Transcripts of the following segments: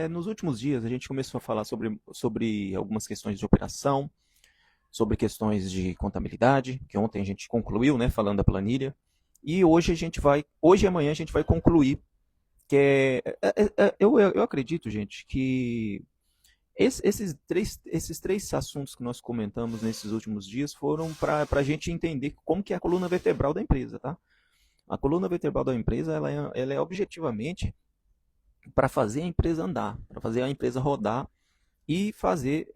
Nos últimos dias, a gente começou a falar sobre algumas questões de operação, sobre questões de contabilidade, que ontem a gente concluiu, né, falando da planilha. E hoje e amanhã a gente vai concluir, que eu acredito, gente, que esses três assuntos que nós comentamos nesses últimos dias foram para a gente entender como que é a coluna vertebral da empresa, tá? A coluna vertebral da empresa, ela é objetivamente para fazer a empresa andar, para fazer a empresa rodar e fazer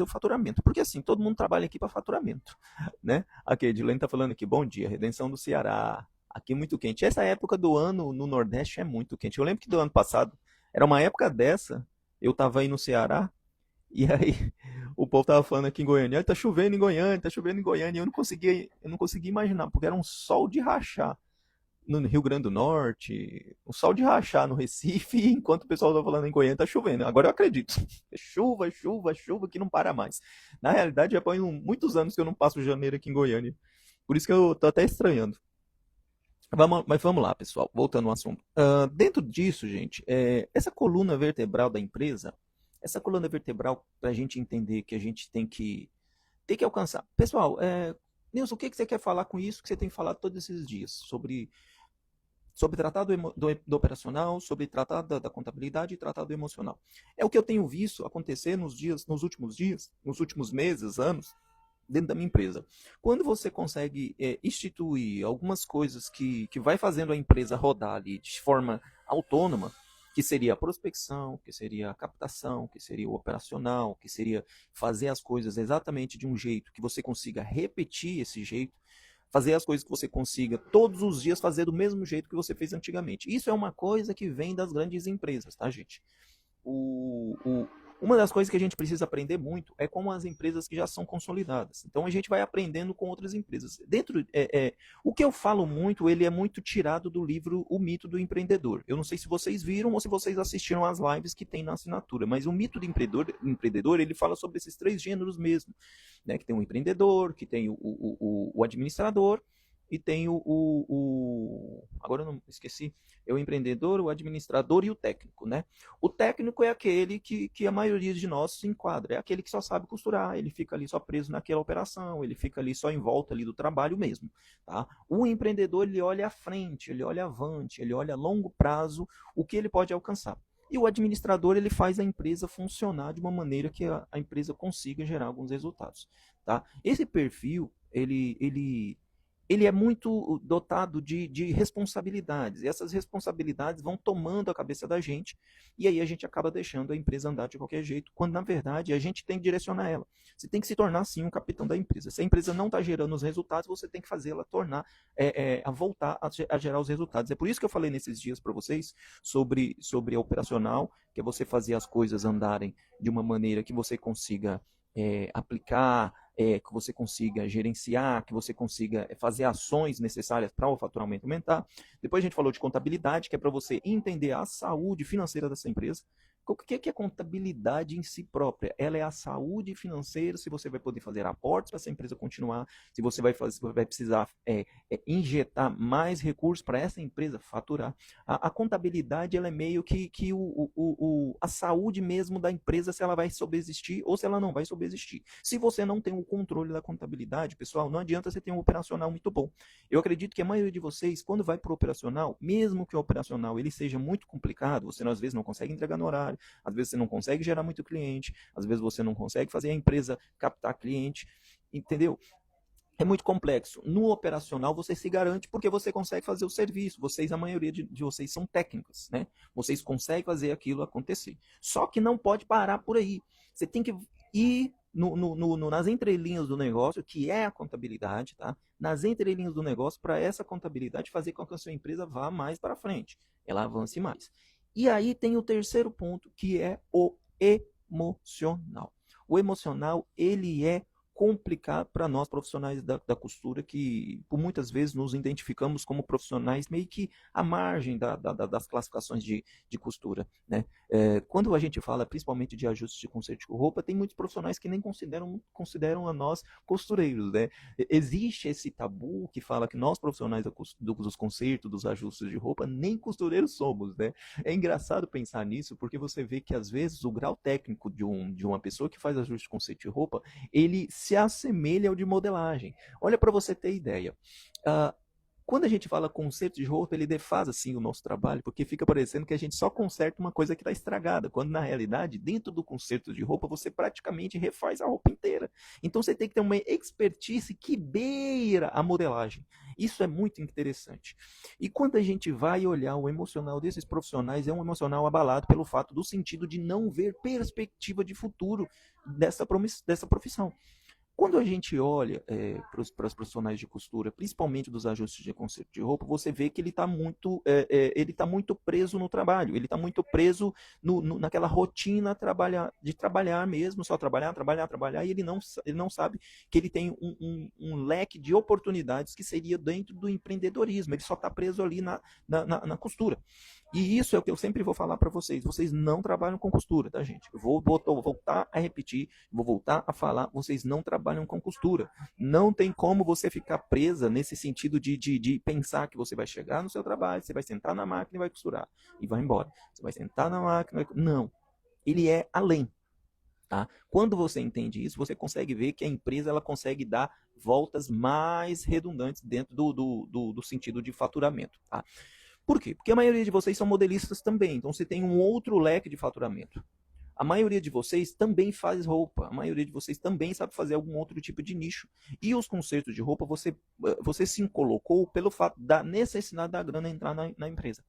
o faturamento. Porque assim, todo mundo trabalha aqui para faturamento. Né? Aqui, a Edilene está falando aqui, bom dia, Redenção do Ceará. Aqui é muito quente. Essa época do ano no Nordeste é muito quente. Eu lembro que do ano passado, era uma época dessa, eu estava aí no Ceará, e aí o povo tava falando aqui em Goiânia, tá chovendo em Goiânia, tá chovendo em Goiânia, e eu não conseguia imaginar, porque era um sol de rachar no Rio Grande do Norte, o sol de rachar no Recife, enquanto o pessoal tá falando em Goiânia tá chovendo. Agora eu acredito. É chuva, chuva, chuva que não para mais. Na realidade, já faz muitos anos que eu não passo janeiro aqui em Goiânia. Por isso que eu tô até estranhando. Mas vamos lá, pessoal. Voltando ao assunto. Dentro disso, gente, essa coluna vertebral da empresa, essa coluna vertebral, para a gente entender que a gente tem que alcançar. Pessoal, Nilson, o que você quer falar com isso que você tem falado todos esses dias? Sobre tratar do operacional, sobre tratar da contabilidade e tratar do emocional. É o que eu tenho visto acontecer nos últimos dias, nos últimos meses, anos, dentro da minha empresa. Quando você consegue instituir algumas coisas que vai fazendo a empresa rodar ali de forma autônoma, que seria a prospecção, que seria a captação, que seria o operacional, que seria fazer as coisas exatamente de um jeito que você consiga repetir esse jeito, fazer as coisas que você consiga todos os dias fazer do mesmo jeito que você fez antigamente. Isso é uma coisa que vem das grandes empresas, tá, gente? O, o, uma das coisas que a gente precisa aprender muito é com as empresas que já são consolidadas. Então a gente vai aprendendo com outras empresas. O que eu falo muito, ele é muito tirado do livro O Mito do Empreendedor. Eu não sei se vocês viram ou se vocês assistiram às lives que tem na assinatura, mas o mito do empreendedor ele fala sobre esses três gêneros mesmo, né? Que tem o empreendedor, que tem o administrador e tem agora eu não esqueci, é o empreendedor, o administrador e o técnico, né? O técnico é aquele que a maioria de nós se enquadra, é aquele que só sabe costurar, ele fica ali só preso naquela operação, ele fica ali só em volta ali do trabalho mesmo, tá? O empreendedor, ele olha à frente, ele olha avante, ele olha a longo prazo, o que ele pode alcançar. E o administrador, ele faz a empresa funcionar de uma maneira que a empresa consiga gerar alguns resultados, tá? Esse perfil, ele é muito dotado de responsabilidades. E essas responsabilidades vão tomando a cabeça da gente, e aí a gente acaba deixando a empresa andar de qualquer jeito, quando na verdade a gente tem que direcionar ela. Você tem que se tornar sim um capitão da empresa. Se a empresa não está gerando os resultados, você tem que fazê-la a voltar a gerar os resultados. É por isso que eu falei nesses dias para vocês sobre a operacional, que é você fazer as coisas andarem de uma maneira que você consiga aplicar, que você consiga gerenciar, que você consiga fazer ações necessárias para o faturamento aumentar. Depois a gente falou de contabilidade, que é para você entender a saúde financeira dessa empresa. O que é contabilidade em si própria? Ela é a saúde financeira, se você vai poder fazer aportes para essa empresa continuar, se você vai precisar injetar mais recursos para essa empresa faturar. A contabilidade ela é meio que a saúde mesmo da empresa, se ela vai subsistir ou se ela não vai subsistir. Se você não tem o controle da contabilidade, pessoal, não adianta você ter um operacional muito bom. Eu acredito que a maioria de vocês, quando vai para o operacional, mesmo que o operacional ele seja muito complicado, você às vezes não consegue entregar no horário, às vezes você não consegue gerar muito cliente, às vezes você não consegue fazer a empresa captar cliente, entendeu? É muito complexo. No operacional, você se garante porque você consegue fazer o serviço. Vocês, a maioria de vocês são técnicos, né? Vocês conseguem fazer aquilo acontecer. Só que não pode parar por aí. Você tem que ir nas entrelinhas do negócio, que é a contabilidade, tá? Nas entrelinhas do negócio, para essa contabilidade fazer com que a sua empresa vá mais para frente. Ela avance mais. E aí tem o terceiro ponto, que é o emocional. O emocional, ele é complicado para nós profissionais da costura, que por muitas vezes nos identificamos como profissionais meio que à margem das classificações de costura, né? Quando a gente fala principalmente de ajustes de conserto de roupa, tem muitos profissionais que nem consideram a nós costureiros, né? Existe esse tabu que fala que nós profissionais dos consertos, dos ajustes de roupa, nem costureiros somos, né? É engraçado pensar nisso, porque você vê que às vezes o grau técnico de uma pessoa que faz ajuste de conserto de roupa, ele se assemelha ao de modelagem. Olha para você ter ideia. Uh, Quando a gente fala conserto de roupa, ele defasa assim o nosso trabalho, porque fica parecendo que a gente só conserta uma coisa que está estragada, quando na realidade, dentro do conserto de roupa, você praticamente refaz a roupa inteira. Então você tem que ter uma expertise que beira a modelagem. Isso é muito interessante. E quando a gente vai olhar o emocional desses profissionais, é um emocional abalado pelo fato do sentido de não ver perspectiva de futuro dessa profissão. Quando a gente olha para os profissionais de costura, principalmente dos ajustes de conserto de roupa, você vê que ele tá muito preso no trabalho, ele está muito preso naquela rotina de trabalhar mesmo, só trabalhar, trabalhar, trabalhar, e ele não sabe que ele tem um leque de oportunidades que seria dentro do empreendedorismo, ele só está preso ali na costura. E isso é o que eu sempre vou falar para vocês. Vocês não trabalham com costura, tá, gente? Eu vou voltar a repetir, vou voltar a falar. Vocês não trabalham com costura. Não tem como você ficar presa nesse sentido de pensar que você vai chegar no seu trabalho, você vai sentar na máquina e vai costurar. E vai embora. Você vai sentar na máquina. Não. Ele é além. Tá? Quando você entende isso, você consegue ver que a empresa ela consegue dar voltas mais redundantes dentro do sentido de faturamento. Tá? Por quê? Porque a maioria de vocês são modelistas também, então você tem um outro leque de faturamento. A maioria de vocês também faz roupa, a maioria de vocês também sabe fazer algum outro tipo de nicho. E os concertos de roupa, você se colocou pelo fato da necessidade da grana entrar na empresa.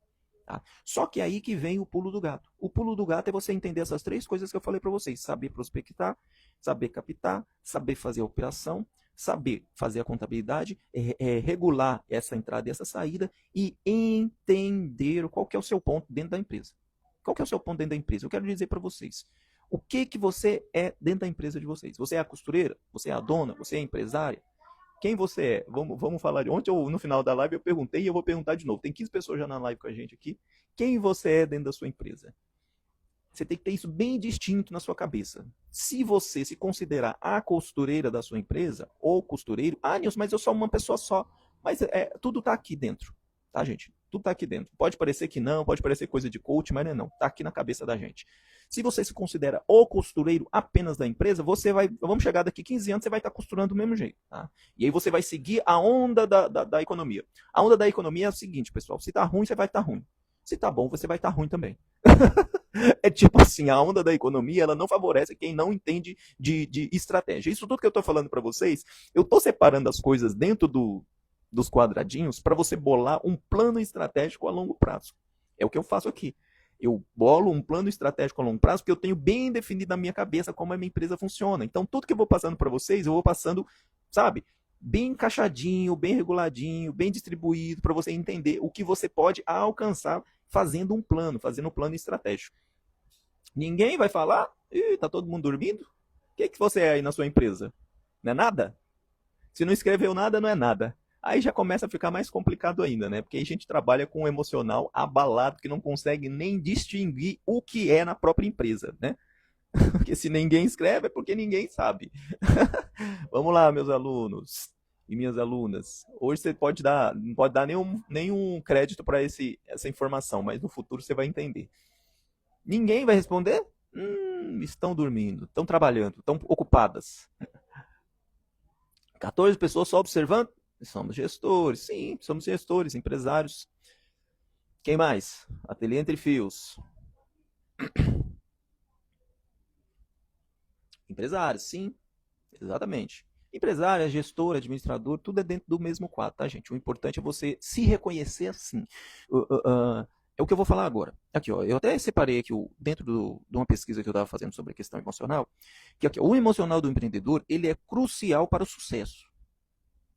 Tá? Só que aí que vem o pulo do gato. O pulo do gato é você entender essas três coisas que eu falei para vocês. Saber prospectar, saber captar, saber fazer a operação, saber fazer a contabilidade, regular essa entrada e essa saída e entender qual que é o seu ponto dentro da empresa. Qual que é o seu ponto dentro da empresa? Eu quero dizer para vocês. O que você é dentro da empresa de vocês? Você é a costureira? Você é a dona? Você é a empresária? Quem você é? Vamos falar de ontem. No final da live eu perguntei e eu vou perguntar de novo. Tem 15 pessoas já na live com a gente aqui. Quem você é dentro da sua empresa? Você tem que ter isso bem distinto na sua cabeça. Se você se considerar a costureira da sua empresa, ou costureiro, Nilson, mas eu sou uma pessoa só. Mas tudo está aqui dentro, tá, gente? Tudo está aqui dentro. Pode parecer que não, pode parecer coisa de coach, mas não é não. Está aqui na cabeça da gente. Se você se considera o costureiro apenas da empresa, vamos chegar daqui 15 anos, você vai estar costurando do mesmo jeito, tá? E aí você vai seguir a onda da economia. A onda da economia é o seguinte, pessoal, se tá ruim, você vai estar ruim. Se tá bom, você vai estar ruim também. É tipo assim, a onda da economia, ela não favorece quem não entende de estratégia. Isso tudo que eu estou falando para vocês, eu estou separando as coisas dentro dos quadradinhos para você bolar um plano estratégico a longo prazo. É o que eu faço aqui. Eu bolo um plano estratégico a longo prazo porque eu tenho bem definido na minha cabeça como a minha empresa funciona. Então, tudo que eu vou passando para vocês, eu vou passando, sabe, bem encaixadinho, bem reguladinho, bem distribuído, para você entender o que você pode alcançar fazendo um plano estratégico. Ninguém vai falar, tá todo mundo dormindo? O que você é aí na sua empresa? Não é nada? Se não escreveu nada, não é nada. Aí já começa a ficar mais complicado ainda, né? Porque aí a gente trabalha com um emocional abalado que não consegue nem distinguir o que é na própria empresa, né? Porque se ninguém escreve é porque ninguém sabe. Vamos lá, meus alunos e minhas alunas. Hoje você não pode dar nenhum crédito para essa informação, mas no futuro você vai entender. Ninguém vai responder? Estão dormindo, estão trabalhando, estão ocupadas. 14 pessoas só observando? Somos gestores, sim, somos gestores, empresários. Quem mais? Ateliê Entre Fios. Empresários, sim, exatamente. Empresária, gestor, administrador, tudo é dentro do mesmo quadro, tá, gente? O importante é você se reconhecer assim. É o que eu vou falar agora. Aqui, ó, eu até separei aqui dentro de uma pesquisa que eu estava fazendo sobre a questão emocional, que aqui, ó, o emocional do empreendedor, ele é crucial para o sucesso.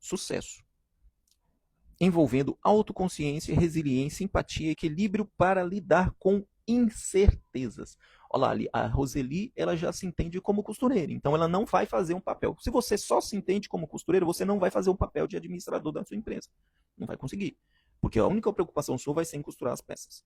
Sucesso. Envolvendo autoconsciência, resiliência, empatia e equilíbrio para lidar com incertezas. Olha lá, ali, a Roseli, ela já se entende como costureira, então ela não vai fazer um papel. Se você só se entende como costureira, você não vai fazer um papel de administrador da sua empresa. Não vai conseguir. Porque a única preocupação sua vai ser em costurar as peças.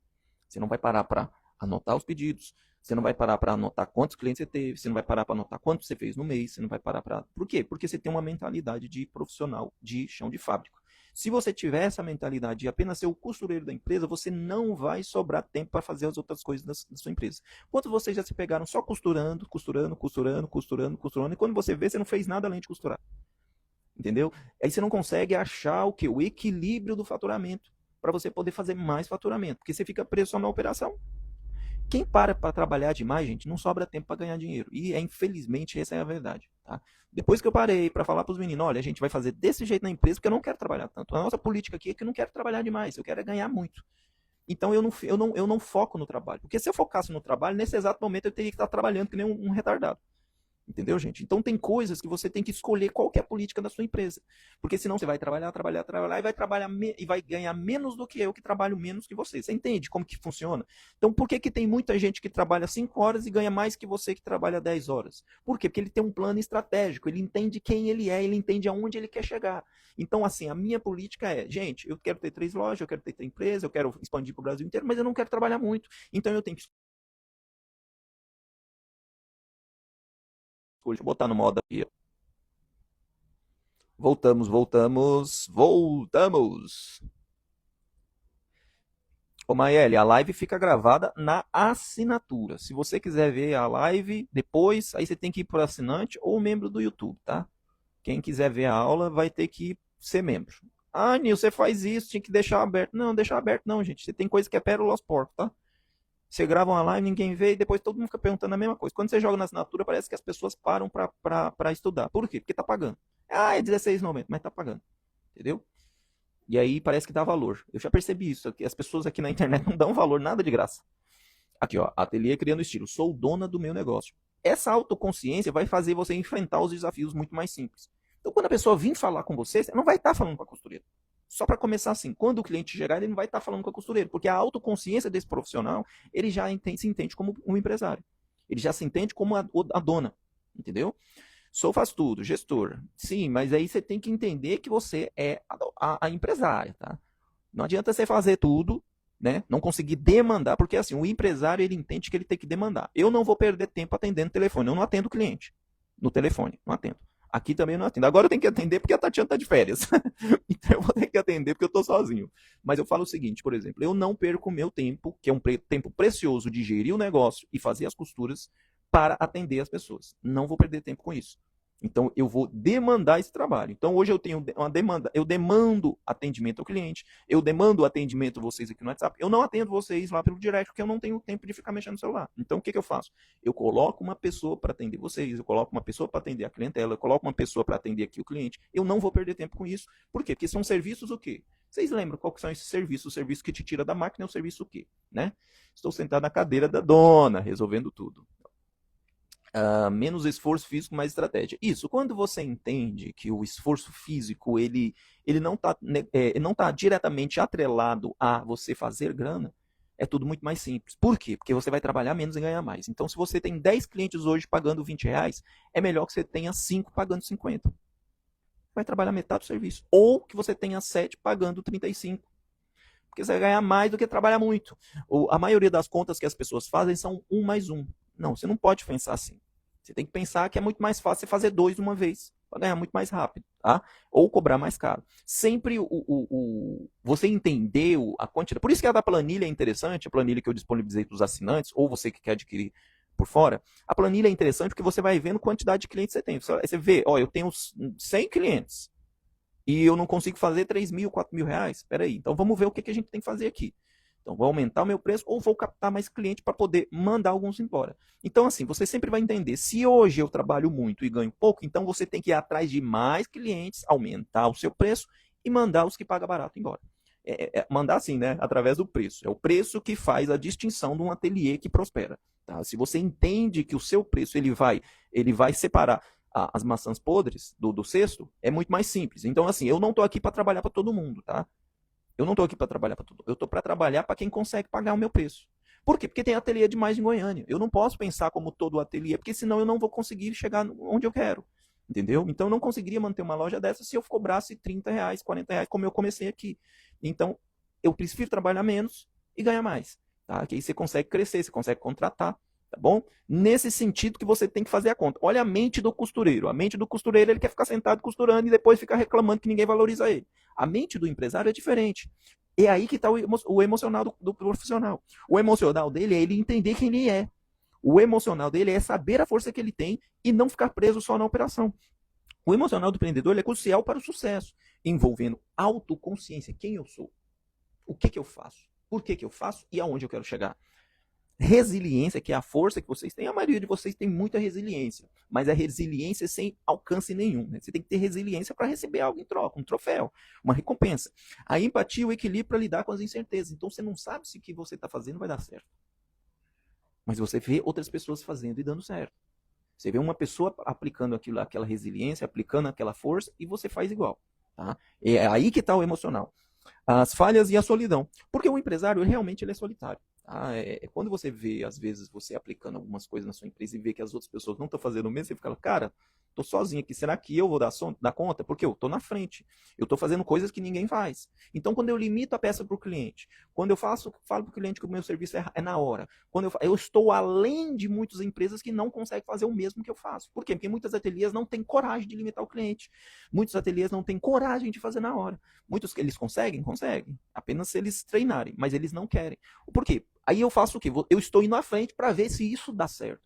Você não vai parar para anotar os pedidos, você não vai parar para anotar quantos clientes você teve, você não vai parar para anotar quanto você fez no mês, você não vai parar para. Por quê? Porque você tem uma mentalidade de profissional de chão de fábrica. Se você tiver essa mentalidade de apenas ser o costureiro da empresa, você não vai sobrar tempo para fazer as outras coisas da sua empresa. Quantos vocês já se pegaram só costurando, costurando, costurando, costurando, costurando, e quando você vê, você não fez nada além de costurar. Entendeu? Aí você não consegue achar o que? O equilíbrio do faturamento para você poder fazer mais faturamento, porque você fica preso só na operação. Quem para trabalhar demais, gente, não sobra tempo para ganhar dinheiro. E, infelizmente, essa é a verdade. Tá? Depois que eu parei para falar para os meninos, olha, a gente vai fazer desse jeito na empresa, porque eu não quero trabalhar tanto. A nossa política aqui é que eu não quero trabalhar demais, eu quero ganhar muito. Então eu não foco no trabalho. Porque se eu focasse no trabalho, nesse exato momento eu teria que estar trabalhando que nem um retardado. Entendeu, gente? Então tem coisas que você tem que escolher qual que é a política da sua empresa. Porque senão você vai trabalhar, trabalhar, trabalhar e vai trabalhar e vai ganhar menos do que eu que trabalho menos que você. Você entende como que funciona? Então por que que tem muita gente que trabalha 5 horas e ganha mais que você que trabalha 10 horas? Por quê? Porque ele tem um plano estratégico, ele entende quem ele é, ele entende aonde ele quer chegar. Então assim, a minha política é, gente, eu quero ter 3 lojas, eu quero ter 3 empresas, eu quero expandir para o Brasil inteiro, mas eu não quero trabalhar muito. Então eu tenho que escolher, botar no modo aqui, ó. Voltamos, voltamos, voltamos. Ô Maeli, a live fica gravada na assinatura. Se você quiser ver a live depois, aí você tem que ir para o assinante ou membro do YouTube, tá? Quem quiser ver a aula vai ter que ser membro. Ah, Nil, você faz isso, tinha que deixar aberto. Não, deixar aberto não, gente. Você tem coisa que é pérola aos porcos, tá? Você grava uma live, ninguém vê e depois todo mundo fica perguntando a mesma coisa. Quando você joga na assinatura, parece que as pessoas param para estudar. Por quê? Porque tá pagando. Ah, é R$16,90, mas tá pagando. Entendeu? E aí parece que dá valor. Eu já percebi isso. As pessoas aqui na internet não dão valor, nada de graça. Aqui, ó, ateliê criando estilo. Sou dona do meu negócio. Essa autoconsciência vai fazer você enfrentar os desafios muito mais simples. Então, quando a pessoa vir falar com você, você não vai estar falando com a costureira. Só para começar assim, quando o cliente chegar, ele não vai estar falando com a costureira, porque a autoconsciência desse profissional, ele já se entende como um empresário. Ele já se entende como a dona, entendeu? Sou faz tudo, gestor. Sim, mas aí você tem que entender que você é a empresária, tá? Não adianta você fazer tudo, né? Não conseguir demandar, porque assim, o empresário ele entende que ele tem que demandar. Eu não vou perder tempo atendendo telefone, eu não atendo cliente no telefone, não atendo. Aqui também não atendo. Agora eu tenho que atender porque a Tatiana está de férias. Então eu vou ter que atender porque eu estou sozinho. Mas eu falo o seguinte, por exemplo, eu não perco o meu tempo, que é um tempo precioso de gerir o negócio e fazer as costuras, para atender as pessoas. Não vou perder tempo com isso. Então eu vou demandar esse trabalho. Então hoje eu tenho uma demanda, eu demando atendimento ao cliente, eu demando atendimento a vocês aqui no WhatsApp. Eu não atendo vocês lá pelo direct porque eu não tenho tempo de ficar mexendo no celular. Então o que eu faço? Eu coloco uma pessoa para atender vocês, eu coloco uma pessoa para atender a clientela, eu coloco uma pessoa para atender aqui o cliente. Eu não vou perder tempo com isso. Por quê? Porque são serviços o quê? Vocês lembram qual que são esses serviços? O serviço que te tira da máquina é o serviço o quê? Né? Estou sentado na cadeira da dona, resolvendo tudo. Menos esforço físico, mais estratégia. Isso, quando você entende que o esforço físico ele não tá diretamente atrelado a você fazer grana, é tudo muito mais simples. Por quê? Porque você vai trabalhar menos e ganhar mais. Então, se você tem 10 clientes hoje pagando R$20, é melhor que você tenha 5 pagando 50. Vai trabalhar metade do serviço. Ou que você tenha 7 pagando 35. Porque você vai ganhar mais do que trabalhar muito. A maioria das contas que as pessoas fazem são 1 mais 1. Não, você não pode pensar assim. Você tem que pensar que é muito mais fácil você fazer 2 de uma vez, para ganhar muito mais rápido, tá? Ou cobrar mais caro. Sempre você entender a quantidade. Por isso que a da planilha é interessante, a planilha que eu disponibilizei para os assinantes, ou você que quer adquirir por fora. A planilha é interessante porque você vai vendo quantidade de clientes que você tem. Você vê, ó, eu tenho 100 clientes e eu não consigo fazer 3 mil, 4 mil reais. Espera aí, então vamos ver o que a gente tem que fazer aqui. Então, vou aumentar o meu preço ou vou captar mais cliente para poder mandar alguns embora. Então, assim, você sempre vai entender. Se hoje eu trabalho muito e ganho pouco, então você tem que ir atrás de mais clientes, aumentar o seu preço e mandar os que pagam barato embora. Mandar assim, né? Através do preço. É o preço que faz a distinção de um ateliê que prospera. Tá? Se você entende que o seu preço ele vai separar as maçãs podres do cesto, é muito mais simples. Então, assim, eu não estou aqui para trabalhar para todo mundo, tá? Eu não estou aqui para trabalhar para tudo. Eu estou para trabalhar para quem consegue pagar o meu preço. Por quê? Porque tem ateliê demais em Goiânia. Eu não posso pensar como todo ateliê, porque senão eu não vou conseguir chegar onde eu quero. Entendeu? Então eu não conseguiria manter uma loja dessa se eu cobrasse R$ 30, R$ 40, como eu comecei aqui. Então eu prefiro trabalhar menos e ganhar mais. Tá? Que aí você consegue crescer, você consegue contratar. Tá bom? Nesse sentido que você tem que fazer a conta. Olha a mente do costureiro. A mente do costureiro, ele quer ficar sentado costurando e depois ficar reclamando que ninguém valoriza ele. A mente do empresário é diferente. É aí que está o emocional do profissional. O emocional dele é ele entender quem ele é. O emocional dele é saber a força que ele tem e não ficar preso só na operação. O emocional do empreendedor é crucial para o sucesso, envolvendo autoconsciência. Quem eu sou? O que eu faço? Por que eu faço? E aonde eu quero chegar? Resiliência, que é a força que vocês têm. A maioria de vocês tem muita resiliência, mas é resiliência sem alcance nenhum. Né? Você tem que ter resiliência para receber algo em troca, um troféu, uma recompensa. A empatia, o equilíbrio para lidar com as incertezas. Então você não sabe se o que você está fazendo vai dar certo. Mas você vê outras pessoas fazendo e dando certo. Você vê uma pessoa aplicando aquela resiliência, aplicando aquela força, e você faz igual. Tá? É aí que está o emocional. As falhas e a solidão. Porque o empresário, realmente, ele é solitário. Tá? Quando você vê, às vezes, você aplicando algumas coisas na sua empresa e vê que as outras pessoas não estão fazendo o mesmo, você fica, cara, tô sozinho aqui, será que eu vou dar conta? Porque eu tô na frente, eu tô fazendo coisas que ninguém faz. Então, quando eu limito a peça para o cliente, quando eu falo para o cliente que o meu serviço é na hora, quando eu estou além de muitas empresas que não conseguem fazer o mesmo que eu faço. Por quê? Porque muitas ateliês não têm coragem de limitar o cliente. Muitos ateliês não têm coragem de fazer na hora. Muitos que eles conseguem, apenas se eles treinarem, mas eles não querem. Por quê? Aí eu faço o quê? Eu estou indo à frente para ver se isso dá certo.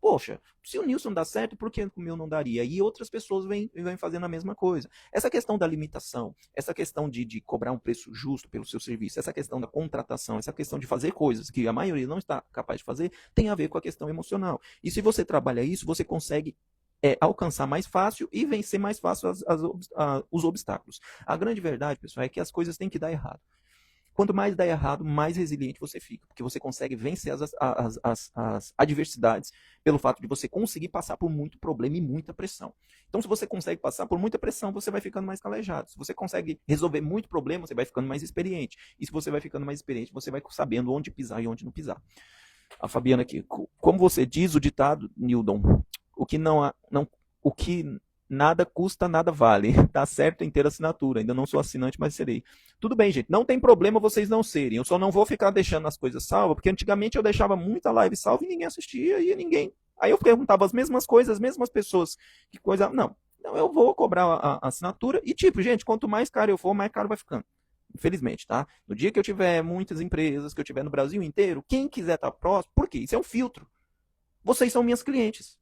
Poxa, se o Nilson dá certo, por que o meu não daria? E outras pessoas vêm fazendo a mesma coisa. Essa questão da limitação, essa questão de cobrar um preço justo pelo seu serviço, essa questão da contratação, essa questão de fazer coisas que a maioria não está capaz de fazer, tem a ver com a questão emocional. E se você trabalha isso, você consegue alcançar mais fácil e vencer mais fácil os obstáculos. A grande verdade, pessoal, é que as coisas têm que dar errado. Quanto mais dá errado, mais resiliente você fica, porque você consegue vencer as adversidades pelo fato de você conseguir passar por muito problema e muita pressão. Então, se você consegue passar por muita pressão, você vai ficando mais calejado. Se você consegue resolver muito problema, você vai ficando mais experiente. E se você vai ficando mais experiente, você vai sabendo onde pisar e onde não pisar. A Fabiana aqui, como você diz o ditado, Nildon, o que nada custa, nada vale. Tá certo em ter assinatura. Ainda não sou assinante, mas serei. Tudo bem, gente. Não tem problema vocês não serem. Eu só não vou ficar deixando as coisas salvas, porque antigamente eu deixava muita live salva e ninguém assistia e ninguém. Aí eu perguntava as mesmas coisas, as mesmas pessoas. Que coisa. Não, eu vou cobrar a assinatura. E tipo, gente, quanto mais caro eu for, mais caro vai ficando. Infelizmente, tá? No dia que eu tiver muitas empresas, que eu tiver no Brasil inteiro, quem quiser estar próximo, por quê? Isso é um filtro. Vocês são minhas clientes.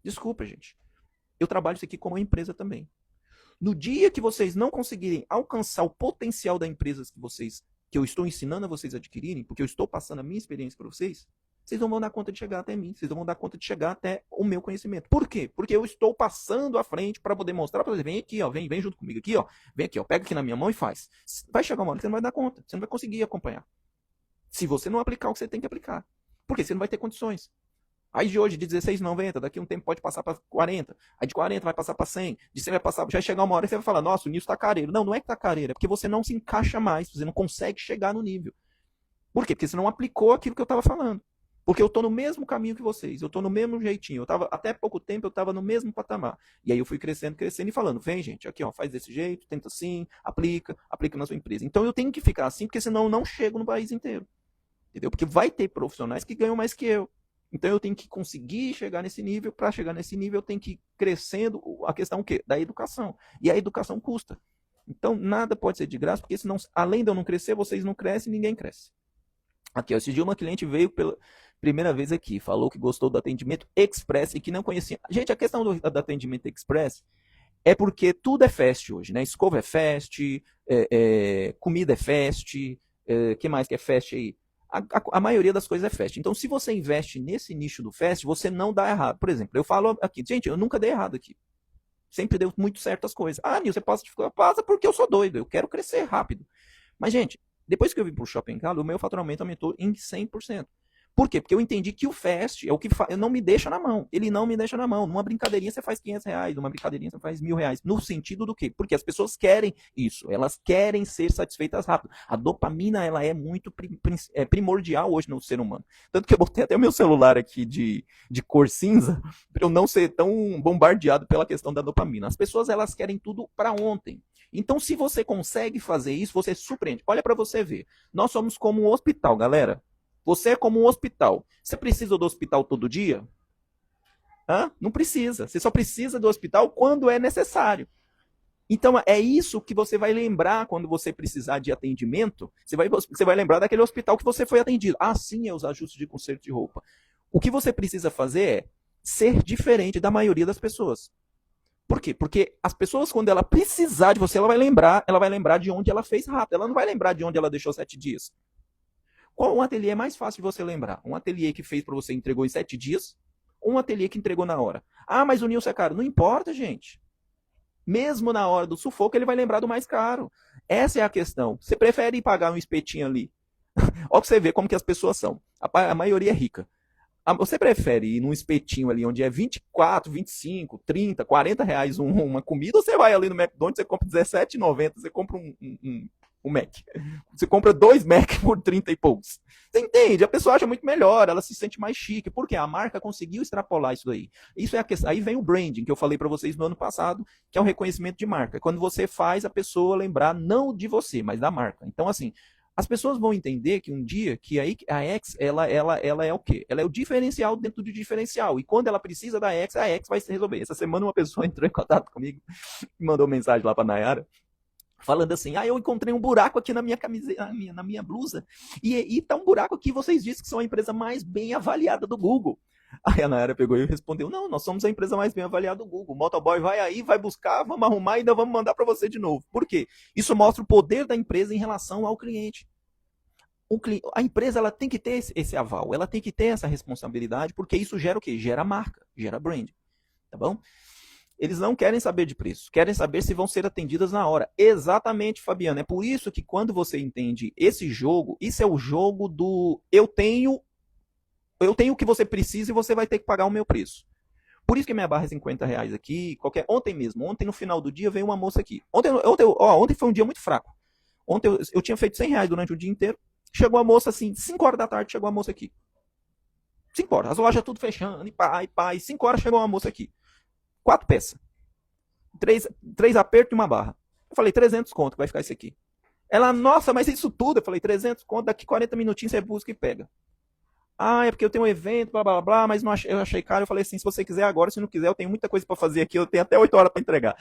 Desculpa, gente. Eu trabalho isso aqui como uma empresa também. No dia que vocês não conseguirem alcançar o potencial da empresa que eu estou ensinando a vocês adquirirem, porque eu estou passando a minha experiência para vocês, vocês não vão dar conta de chegar até mim, vocês não vão dar conta de chegar até o meu conhecimento. Por quê? Porque eu estou passando à frente para poder mostrar para vocês, vem aqui, ó, vem junto comigo aqui, ó, vem aqui, ó, pega aqui na minha mão e faz. Vai chegar uma hora que você não vai dar conta, você não vai conseguir acompanhar. Se você não aplicar o que você tem que aplicar. Porque você não vai ter condições. Aí de hoje, de 16,90, daqui a um tempo pode passar para 40. Aí de 40 vai passar para 100. De 100 vai passar, já vai chegar uma hora e você vai falar, nossa, o Nilson tá careiro. Não, não é que tá careiro, é porque você não se encaixa mais, você não consegue chegar no nível. Por quê? Porque você não aplicou aquilo que eu estava falando. Porque eu estou no mesmo caminho que vocês, eu estou no mesmo jeitinho. Até pouco tempo eu estava no mesmo patamar. E aí eu fui crescendo e falando, vem gente, aqui ó, faz desse jeito, tenta assim, aplica na sua empresa. Então eu tenho que ficar assim, porque senão eu não chego no país inteiro. Entendeu? Porque vai ter profissionais que ganham mais que eu. Então eu tenho que conseguir chegar nesse nível. Para chegar nesse nível, eu tenho que ir crescendo. A questão o quê? Da educação. E a educação custa. Então nada pode ser de graça, porque senão, além de eu não crescer, vocês não crescem e ninguém cresce. Aqui, ó, esse dia uma cliente veio pela primeira vez aqui, falou que gostou do atendimento express e que não conhecia. Gente, a questão do atendimento express é porque tudo é fast hoje, né? Escova é fast, comida é fast, que mais que é fast aí? A maioria das coisas é fast. Então, se você investe nesse nicho do fast, você não dá errado. Por exemplo, eu falo aqui, gente, eu nunca dei errado aqui. Sempre deu muito certo as coisas. Ah, Nil, você passa porque eu sou doido, eu quero crescer rápido. Mas, gente, depois que eu vim pro Shopping Galo, o meu faturamento aumentou em 100%. Por quê? Porque eu entendi que o fast é o que não me deixa na mão. Ele não me deixa na mão. Numa brincadeirinha você faz R$ 500, numa brincadeirinha você faz R$ 1.000. No sentido do quê? Porque as pessoas querem isso. Elas querem ser satisfeitas rápido. A dopamina, ela é muito primordial hoje no ser humano. Tanto que eu botei até o meu celular aqui de cor cinza para eu não ser tão bombardeado pela questão da dopamina. As pessoas, elas querem tudo para ontem. Então, se você consegue fazer isso, você surpreende. Olha para você ver. Nós somos como um hospital, galera. Você é como um hospital. Você precisa do hospital todo dia? Hã? Não precisa. Você só precisa do hospital quando é necessário. Então, é isso que você vai lembrar quando você precisar de atendimento. Você vai lembrar daquele hospital que você foi atendido. Ah, sim, é os ajustes de conserto de roupa. O que você precisa fazer é ser diferente da maioria das pessoas. Por quê? Porque as pessoas, quando ela precisar de você, ela vai lembrar de onde ela fez rápido. Ela não vai lembrar de onde ela deixou 7 dias. Qual um ateliê é mais fácil de você lembrar? Um ateliê que fez para você e entregou em 7 dias? Ou um ateliê que entregou na hora? Ah, mas o Nilson é caro. Não importa, gente. Mesmo na hora do sufoco, ele vai lembrar do mais caro. Essa é a questão. Você prefere pagar um espetinho ali? Olha que você vê como que as pessoas são. A maioria é rica. Você prefere ir num espetinho ali onde é 24, 25, 30, R$ 40 uma comida, ou você vai ali no McDonald's, você compra R$17,90, você compra um Mac. Você compra 2 Mac por 30 e poucos. Você entende? A pessoa acha muito melhor, ela se sente mais chique. Por quê? A marca conseguiu extrapolar isso daí. Isso é a questão. Aí vem o branding, que eu falei para vocês no ano passado, que é o reconhecimento de marca. Quando você faz a pessoa lembrar não de você, mas da marca. Então, assim, as pessoas vão entender que um dia que a X, ela é o quê? Ela é o diferencial dentro do diferencial. E quando ela precisa da X, a X vai se resolver. Essa semana uma pessoa entrou em contato comigo e mandou mensagem lá para Nayara, falando assim, eu encontrei um buraco aqui na minha camiseta, na minha blusa, e tá um buraco aqui, vocês dizem que são a empresa mais bem avaliada do Google. Aí a Nayara pegou e respondeu, não, nós somos a empresa mais bem avaliada do Google. O motoboy vai aí, vai buscar, vamos arrumar e ainda vamos mandar para você de novo. Por quê? Isso mostra o poder da empresa em relação ao cliente. A empresa, ela tem que ter esse aval, ela tem que ter essa responsabilidade, porque isso gera o quê? Gera marca, gera brand. Tá bom? Eles não querem saber de preço, querem saber se vão ser atendidas na hora. Exatamente, Fabiano. É por isso que quando você entende esse jogo, isso é o jogo do eu tenho o que você precisa e você vai ter que pagar o meu preço. Por isso que minha barra é R$ 50 aqui. Ontem no final do dia veio uma moça aqui. Ontem foi um dia muito fraco. Ontem eu tinha feito R$ 100 durante o dia inteiro. Chegou a moça assim, 5 horas da tarde chegou a moça aqui. 5 horas, as lojas tudo fechando, e pá, e 5 horas chegou uma moça aqui. 4 peças. 3 apertos e uma barra. Eu falei, 300 conto, vai ficar isso aqui. Ela, nossa, mas isso tudo? Eu falei, 300 conto, daqui 40 minutinhos você busca e pega. Ah, é porque eu tenho um evento, blá, blá, blá, mas não achei, eu achei caro. Eu falei assim, se você quiser agora, se não quiser, eu tenho muita coisa para fazer aqui, eu tenho até 8 horas para entregar.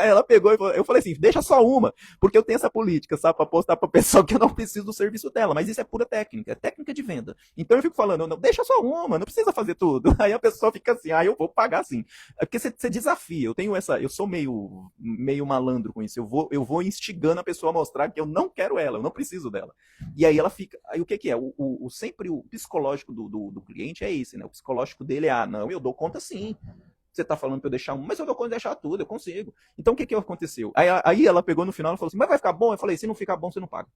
Ela pegou e falou, eu falei assim, deixa só uma, porque eu tenho essa política, sabe, para postar para pessoa que eu não preciso do serviço dela, mas isso é pura técnica, é técnica de venda. Então eu fico falando, não, deixa só uma, não precisa fazer tudo. Aí a pessoa fica assim, eu vou pagar sim. É porque você desafia, eu sou meio malandro com isso, eu vou instigando a pessoa a mostrar que eu não quero ela, eu não preciso dela. E aí ela fica, aí o que é? Sempre o psicológico do cliente é esse, né? O psicológico dele é, não, eu dou conta sim. Você tá falando pra eu deixar um, mas eu dou conta de deixar tudo, eu consigo. Então o que aconteceu? Aí ela pegou no final e falou assim, mas vai ficar bom? Eu falei, se não ficar bom, você não paga.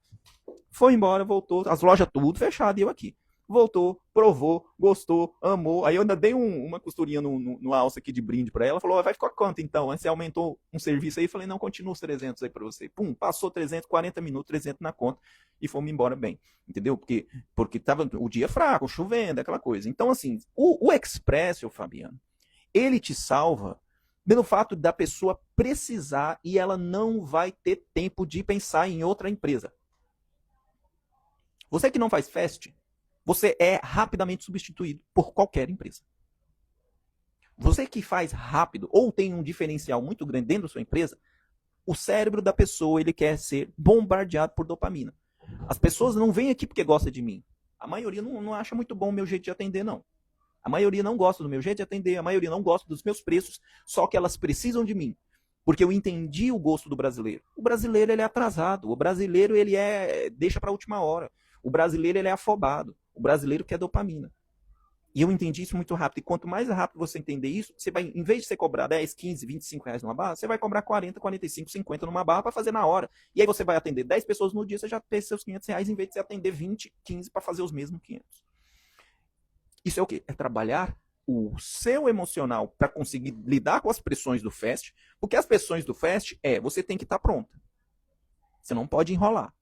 Foi embora, voltou, as lojas tudo fechadas e eu aqui. Voltou, provou, gostou, amou. Aí eu ainda dei uma costurinha no alça aqui de brinde pra ela. Falou, vai ficar quanto então? Aí você aumentou um serviço aí. Falei, não, continua os 300 aí pra você. Pum, passou 300, 40 minutos, 300 na conta e fomos embora bem. Entendeu? Porque tava o dia fraco, chovendo, aquela coisa. Então, assim, o Expresso, Fabiano, ele te salva pelo fato da pessoa precisar e ela não vai ter tempo de pensar em outra empresa. Você que não faz fast, você é rapidamente substituído por qualquer empresa. Você que faz rápido ou tem um diferencial muito grande dentro da sua empresa, o cérebro da pessoa ele quer ser bombardeado por dopamina. As pessoas não vêm aqui porque gostam de mim. A maioria não acha muito bom o meu jeito de atender, não. A maioria não gosta do meu jeito de atender, a maioria não gosta dos meus preços, só que elas precisam de mim. Porque eu entendi o gosto do brasileiro. O brasileiro ele é atrasado, o brasileiro ele deixa para a última hora. O brasileiro ele é afobado, o brasileiro quer dopamina. E eu entendi isso muito rápido. E quanto mais rápido você entender isso, você vai, em vez de você cobrar 10, 15, 25 reais numa barra, você vai cobrar 40, 45, 50 numa barra para fazer na hora. E aí você vai atender 10 pessoas no dia, você já fez seus 500 reais, em vez de você atender 20, 15 para fazer os mesmos 500. Isso é o quê? É trabalhar o seu emocional para conseguir lidar com as pressões do fast, porque as pressões do fast você tem que estar pronta. Você não pode enrolar.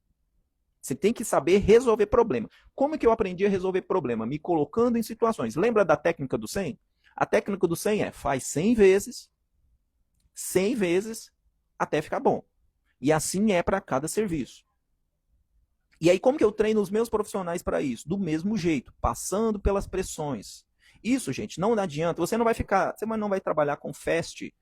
Você tem que saber resolver problema. Como é que eu aprendi a resolver problema? Me colocando em situações. Lembra da técnica do 100? A técnica do 100 faz 100 vezes, até ficar bom. E assim é para cada serviço. E aí como que eu treino os meus profissionais para isso? Do mesmo jeito, passando pelas pressões. Isso, gente, não adianta. Você não vai trabalhar com fast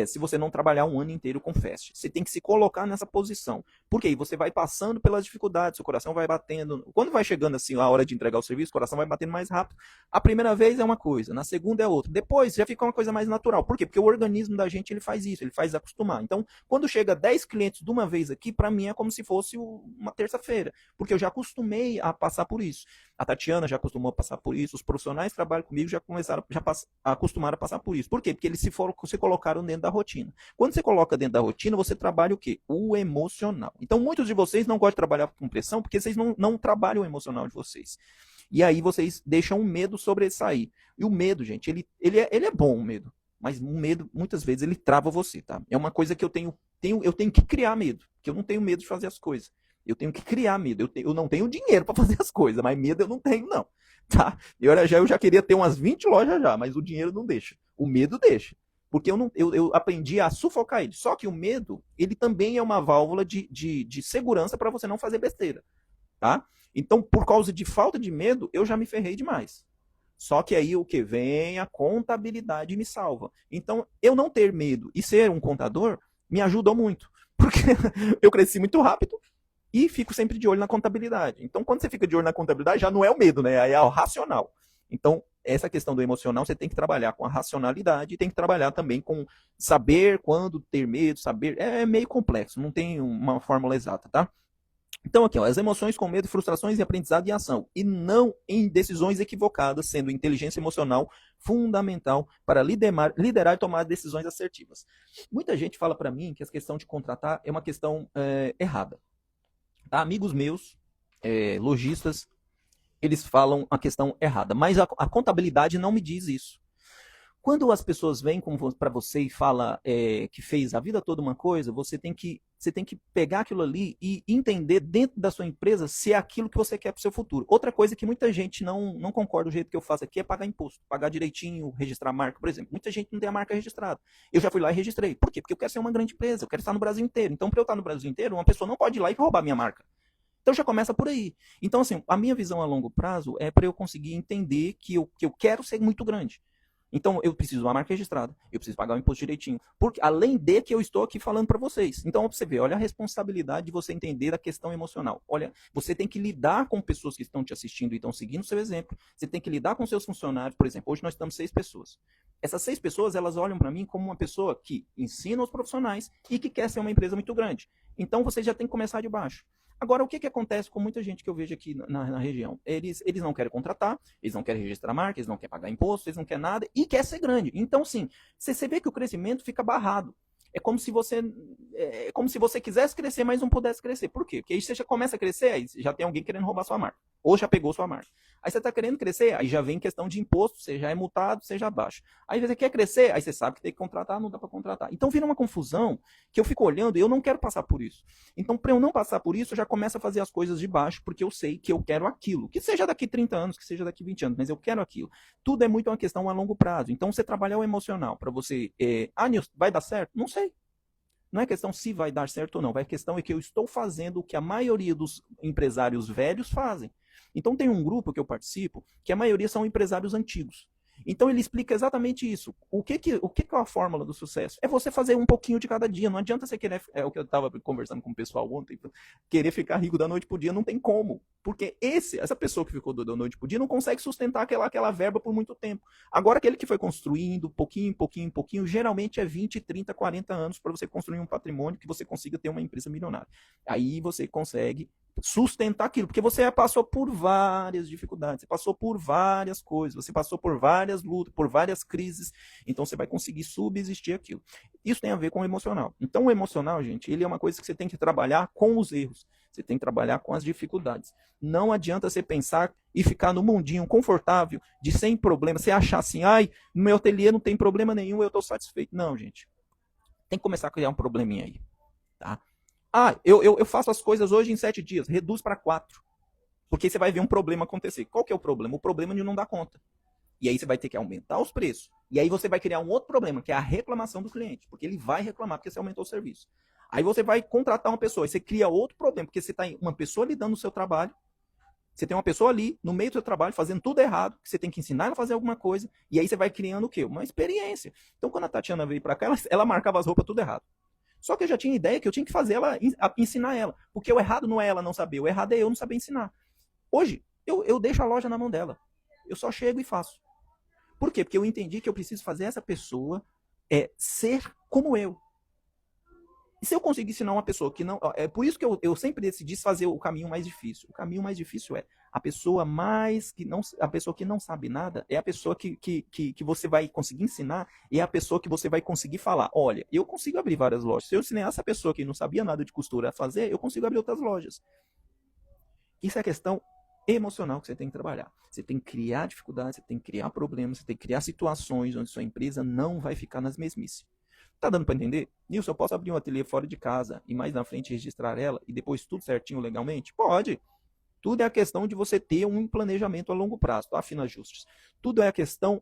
se você não trabalhar um ano inteiro com fast. Você tem que se colocar nessa posição. Porque aí você vai passando pelas dificuldades, seu coração vai batendo. Quando vai chegando assim a hora de entregar o serviço, o coração vai batendo mais rápido. A primeira vez é uma coisa, na segunda é outra. Depois já fica uma coisa mais natural. Por quê? Porque o organismo da gente ele faz isso, ele faz acostumar. Então, quando chega 10 clientes de uma vez aqui, para mim é como se fosse uma terça-feira. Porque eu já acostumei a passar por isso. A Tatiana já acostumou a passar por isso, os profissionais que trabalham comigo já acostumaram a passar por isso. Por quê? Porque eles se colocaram dentro da rotina. Quando você coloca dentro da rotina, você trabalha o quê? O emocional. Então, muitos de vocês não gostam de trabalhar com pressão porque vocês não trabalham o emocional de vocês. E aí vocês deixam o medo sobressair. E o medo, gente, ele é bom, o medo. Mas o medo, muitas vezes, ele trava você, tá? É uma coisa que eu tenho que criar medo. Porque eu não tenho medo de fazer as coisas. Eu tenho que criar medo. Eu não tenho dinheiro para fazer as coisas, mas medo eu não tenho, não. Tá? Eu já queria ter umas 20 lojas já, mas o dinheiro não deixa. O medo deixa. Porque eu aprendi a sufocar ele. Só que o medo, ele também é uma válvula de segurança para você não fazer besteira. Tá? Então, por causa de falta de medo, eu já me ferrei demais. Só que aí o que vem? A contabilidade me salva. Então, eu não ter medo e ser um contador me ajudou muito. Porque eu cresci muito rápido e fico sempre de olho na contabilidade. Então, quando você fica de olho na contabilidade, já não é o medo, né? Aí é o racional. Então, essa questão do emocional, você tem que trabalhar com a racionalidade e tem que trabalhar também com saber quando ter medo, saber. É meio complexo, não tem uma fórmula exata, tá? Então, aqui, ó, as emoções com medo, frustrações e aprendizado e ação. E não em decisões equivocadas, sendo inteligência emocional fundamental para liderar e tomar decisões assertivas. Muita gente fala para mim que a questão de contratar é uma questão errada. Tá? Amigos meus, lojistas, eles falam a questão errada. Mas a contabilidade não me diz isso. Quando as pessoas vêm para você e falam que fez a vida toda uma coisa, você tem que pegar aquilo ali e entender dentro da sua empresa se é aquilo que você quer para o seu futuro. Outra coisa que muita gente não concorda do jeito que eu faço aqui é pagar imposto, pagar direitinho, registrar a marca, por exemplo. Muita gente não tem a marca registrada. Eu já fui lá e registrei. Por quê? Porque eu quero ser uma grande empresa, eu quero estar no Brasil inteiro. Então, para eu estar no Brasil inteiro, uma pessoa não pode ir lá e roubar minha marca. Então já começa por aí. Então, assim, a minha visão a longo prazo é para eu conseguir entender que eu quero ser muito grande. Então, eu preciso de uma marca registrada, eu preciso pagar o imposto direitinho. Porque, além de que eu estou aqui falando para vocês. Então, você vê, olha a responsabilidade de você entender a questão emocional. Olha, você tem que lidar com pessoas que estão te assistindo e estão seguindo o seu exemplo. Você tem que lidar com seus funcionários. Por exemplo, hoje nós estamos 6 pessoas. Essas 6 pessoas, elas olham para mim como uma pessoa que ensina os profissionais e que quer ser uma empresa muito grande. Então, você já tem que começar de baixo. Agora, o que acontece com muita gente que eu vejo aqui na região? Eles não querem contratar, eles não querem registrar marca, eles não querem pagar imposto, eles não querem nada e quer ser grande. Então, sim, você vê que o crescimento fica barrado. É como se você quisesse crescer, mas não pudesse crescer. Por quê? Porque aí você já começa a crescer, aí já tem alguém querendo roubar sua marca. Ou já pegou sua marca. Aí você está querendo crescer, aí já vem questão de imposto, você já é multado, você já baixa. Aí você quer crescer, aí você sabe que tem que contratar, não dá para contratar. Então vira uma confusão que eu fico olhando e eu não quero passar por isso. Então, para eu não passar por isso, eu já começo a fazer as coisas de baixo, porque eu sei que eu quero aquilo. Que seja daqui 30 anos, que seja daqui 20 anos, mas eu quero aquilo. Tudo é muito uma questão a longo prazo. Então, você trabalhar o emocional para você... Nilson, vai dar certo? Não sei. Não é questão se vai dar certo ou não. A questão é que eu estou fazendo o que a maioria dos empresários velhos fazem. Então tem um grupo que eu participo que a maioria são empresários antigos. Então ele explica exatamente isso. O que é a fórmula do sucesso? É você fazer um pouquinho de cada dia. Não adianta você querer, é o que eu estava conversando com o pessoal ontem, querer ficar rico da noite pro dia, não tem como. Porque essa pessoa que ficou da noite pro dia não consegue sustentar aquela verba por muito tempo. Agora aquele que foi construindo, pouquinho, geralmente é 20, 30, 40 anos para você construir um patrimônio que você consiga ter uma empresa milionária. Aí você consegue sustentar aquilo, porque você passou por várias dificuldades, você passou por várias coisas, você passou por várias lutas, por várias crises, então você vai conseguir subsistir aquilo. Isso tem a ver com o emocional. Então o emocional, gente, ele é uma coisa que você tem que trabalhar com os erros, você tem que trabalhar com as dificuldades. Não adianta você pensar e ficar no mundinho confortável, de sem problema, você achar assim, ai, no meu ateliê não tem problema nenhum, eu estou satisfeito. Não, gente, tem que começar a criar um probleminha aí, tá? Ah, eu faço as coisas hoje em 7 dias, reduz para 4. Porque você vai ver um problema acontecer. Qual que é o problema? O problema de não dar conta. E aí você vai ter que aumentar os preços. E aí você vai criar um outro problema, que é a reclamação do cliente. Porque ele vai reclamar porque você aumentou o serviço. Aí você vai contratar uma pessoa, e você cria outro problema, porque você tem uma pessoa lidando no seu trabalho, você tem uma pessoa ali, no meio do seu trabalho, fazendo tudo errado, que você tem que ensinar ela a fazer alguma coisa, e aí você vai criando o quê? Uma experiência. Então, quando a Tatiana veio para cá, ela marcava as roupas tudo errado. Só que eu já tinha ideia que eu tinha que fazer ela, ensinar ela. Porque o errado não é ela não saber, o errado é eu não saber ensinar. Hoje, eu deixo a loja na mão dela. Eu só chego e faço. Por quê? Porque eu entendi que eu preciso fazer essa pessoa ser como eu. E se eu conseguir ensinar uma pessoa que não. É por isso que eu sempre decidi fazer o caminho mais difícil. O caminho mais difícil é a pessoa mais que não. A pessoa que não sabe nada é a pessoa que você vai conseguir ensinar, e é a pessoa que você vai conseguir falar. Olha, eu consigo abrir várias lojas. Se eu ensinar essa pessoa que não sabia nada de costura a fazer, eu consigo abrir outras lojas. Isso é a questão emocional que você tem que trabalhar. Você tem que criar dificuldades, você tem que criar problemas, você tem que criar situações onde sua empresa não vai ficar nas mesmices. Tá dando para entender? Nilson, eu posso abrir um ateliê fora de casa e mais na frente registrar ela e depois tudo certinho legalmente? Pode. Tudo é a questão de você ter um planejamento a longo prazo, tá, Fina Justus? Tudo é a questão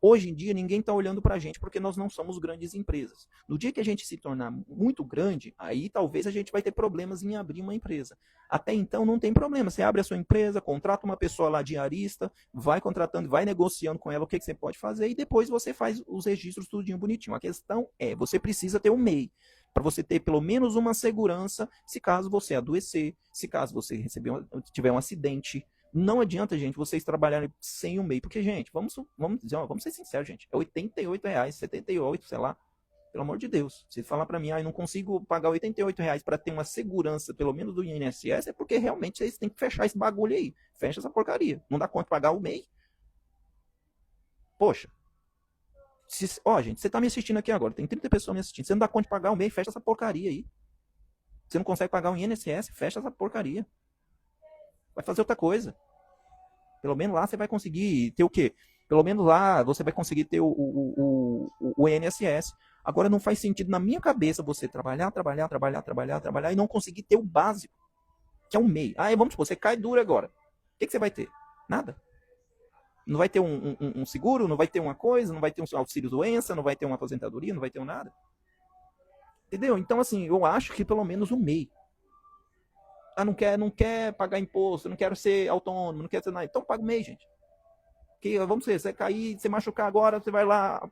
hoje em dia ninguém está olhando para a gente porque nós não somos grandes empresas. No dia que a gente se tornar muito grande, aí talvez a gente vai ter problemas em abrir uma empresa. Até então não tem problema, você abre a sua empresa, contrata uma pessoa lá diarista, vai contratando, vai negociando com ela o que você pode fazer e depois você faz os registros tudinho bonitinho. A questão você precisa ter um MEI para você ter pelo menos uma segurança se caso você adoecer, se caso você tiver um acidente. Não adianta, gente, vocês trabalharem sem o MEI, porque, gente, vamos ser sinceros, gente, é R$ 88, 78, sei lá, pelo amor de Deus. Se falar para mim, não consigo pagar R$ 88 para ter uma segurança, pelo menos do INSS, é porque realmente vocês têm que fechar esse bagulho aí. Fecha essa porcaria. Não dá conta de pagar o MEI. Poxa. Gente, você tá me assistindo aqui agora, tem 30 pessoas me assistindo. Você não dá conta de pagar o MEI, fecha essa porcaria aí. Você não consegue pagar o INSS, fecha essa porcaria. Vai fazer outra coisa. Pelo menos lá você vai conseguir ter o quê? Pelo menos lá você vai conseguir ter o INSS. Agora não faz sentido na minha cabeça você trabalhar e não conseguir ter o básico, que é o MEI. Vamos supor, você cai duro agora. O que você vai ter? Nada. Não vai ter um seguro, não vai ter uma coisa, não vai ter um auxílio doença, não vai ter uma aposentadoria, não vai ter um nada. Entendeu? Então, assim, eu acho que pelo menos o MEI. Não quer pagar imposto, não quero ser autônomo, não quero ser nada. Então paga o MEI, gente. Que, vamos ver, você cair, você machucar agora, você vai lá.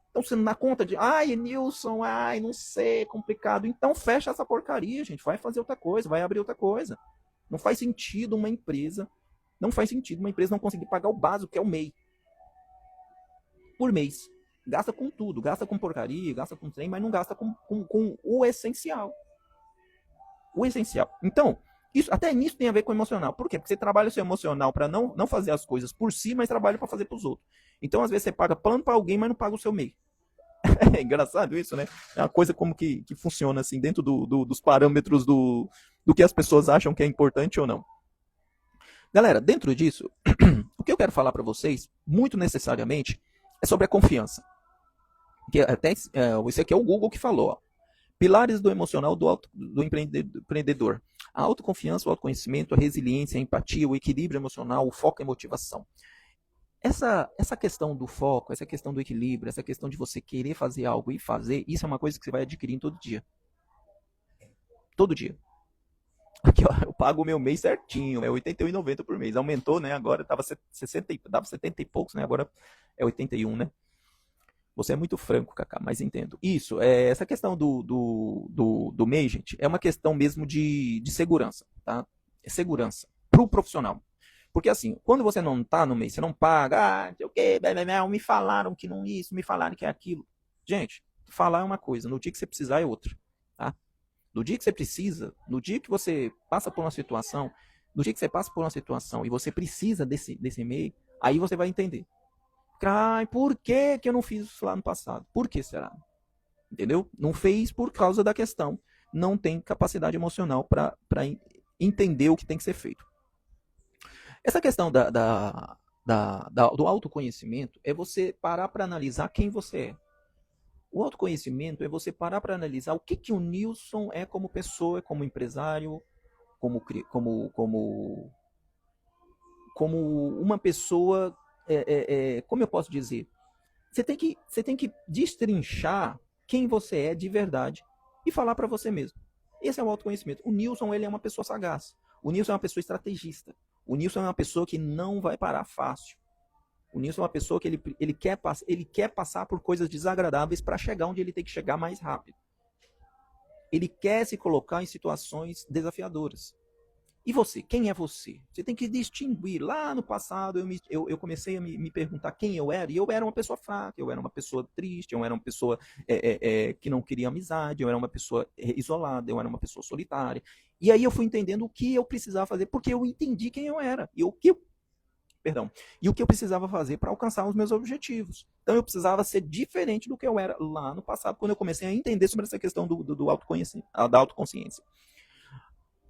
Então você não dá conta de, Nilson, não sei, é complicado. Então fecha essa porcaria, gente. Vai fazer outra coisa, vai abrir outra coisa. Não faz sentido uma empresa não conseguir pagar o básico, que é o MEI. Por mês. Gasta com tudo, gasta com porcaria, gasta com trem, mas não gasta com o essencial. O essencial. Então, até nisso tem a ver com o emocional. Por quê? Porque você trabalha o seu emocional para não fazer as coisas por si, mas trabalha para fazer para os outros. Então, às vezes, você paga plano para alguém, mas não paga o seu MEI. É engraçado isso, né? É uma coisa como que funciona assim, dentro dos parâmetros do que as pessoas acham que é importante ou não. Galera, dentro disso, o que eu quero falar para vocês, muito necessariamente, é sobre a confiança. Que até esse aqui é o Google que falou, ó. Pilares do emocional do empreendedor. A autoconfiança, o autoconhecimento, a resiliência, a empatia, o equilíbrio emocional, o foco e a motivação. Essa questão do foco, essa questão do equilíbrio, essa questão de você querer fazer algo e fazer, isso é uma coisa que você vai adquirindo todo dia. Todo dia. Aqui, ó, eu pago o meu mês certinho, é R$ 81,90 por mês. Aumentou, né? Agora dava 70 e poucos, né? Agora é 81, né? Você é muito franco, Kaká, mas entendo. Isso, essa questão do MEI, gente, é uma questão mesmo de segurança, tá? É segurança pro profissional. Porque assim, quando você não tá no MEI, você não paga, não sei o quê, me falaram que não isso, me falaram que é aquilo. Gente, falar é uma coisa, no dia que você precisar é outra, tá? No dia que você precisa, no dia que você passa por uma situação, no dia que você passa por uma situação e você precisa desse e-mail, aí você vai entender. Ai, por que eu não fiz isso lá no passado? Por que será? Entendeu? Não fez por causa da questão. Não tem capacidade emocional para entender o que tem que ser feito. Essa questão do autoconhecimento é você parar para analisar quem você é. O autoconhecimento é você parar para analisar o que o Nilson é como pessoa, como empresário, como uma pessoa, como eu posso dizer? Você tem que destrinchar quem você é de verdade e falar para você mesmo. Esse é o autoconhecimento. O Nilson, ele é uma pessoa sagaz. O Nilson é uma pessoa estrategista. O Nilson é uma pessoa que não vai parar fácil. O Nilson é uma pessoa que ele quer passar por coisas desagradáveis para chegar onde ele tem que chegar mais rápido. Ele quer se colocar em situações desafiadoras. E você? Quem é você? Você tem que distinguir. Lá no passado eu comecei a me perguntar quem eu era, e eu era uma pessoa fraca, eu era uma pessoa triste, eu era uma pessoa que não queria amizade, eu era uma pessoa isolada, eu era uma pessoa solitária. E aí eu fui entendendo o que eu precisava fazer, porque eu entendi quem eu era. E o que eu precisava fazer para alcançar os meus objetivos. Então eu precisava ser diferente do que eu era lá no passado, quando eu comecei a entender sobre essa questão do autoconhecimento, da autoconsciência.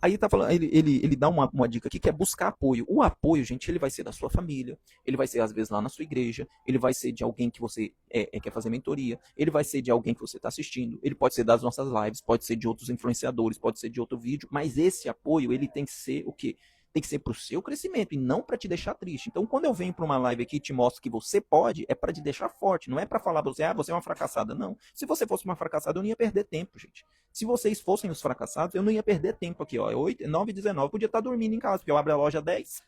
Aí tá falando, ele dá uma dica aqui que é buscar apoio. O apoio, gente, ele vai ser da sua família, ele vai ser às vezes lá na sua igreja, ele vai ser de alguém que você quer fazer mentoria, ele vai ser de alguém que você está assistindo, ele pode ser das nossas lives, pode ser de outros influenciadores, pode ser de outro vídeo, mas esse apoio, ele tem que ser o quê? Tem que ser para o seu crescimento e não para te deixar triste. Então, quando eu venho para uma live aqui e te mostro que você pode, é para te deixar forte, não é para falar para você, você é uma fracassada. Não. Se você fosse uma fracassada, eu não ia perder tempo, gente. Se vocês fossem os fracassados, eu não ia perder tempo aqui, ó. 8, 9, 19, podia estar dormindo em casa, porque eu abro a loja 10,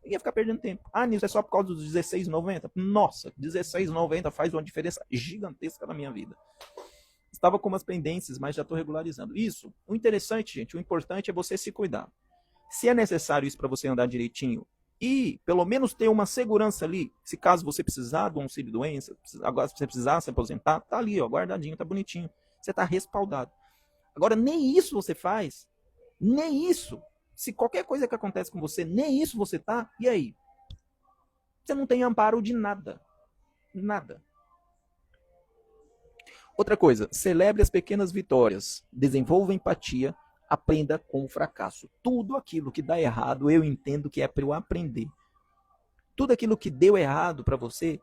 eu ia ficar perdendo tempo. Ah, Nilson, é só por causa dos 16,90? Nossa, 16,90 faz uma diferença gigantesca na minha vida. Estava com umas pendências, mas já estou regularizando. Isso, o interessante, gente, o importante é você se cuidar. Se é necessário isso para você andar direitinho e pelo menos ter uma segurança ali, se caso você precisar do auxílio doença, agora se você precisar se aposentar, tá ali, ó, guardadinho, tá bonitinho. Você tá respaldado. Agora, nem isso você faz, nem isso. Se qualquer coisa que acontece com você, nem isso você tá, e aí? Você não tem amparo de nada. Nada. Outra coisa, celebre as pequenas vitórias, desenvolva empatia, aprenda com o fracasso. Tudo aquilo que dá errado, eu entendo que é para eu aprender. Tudo aquilo que deu errado para você,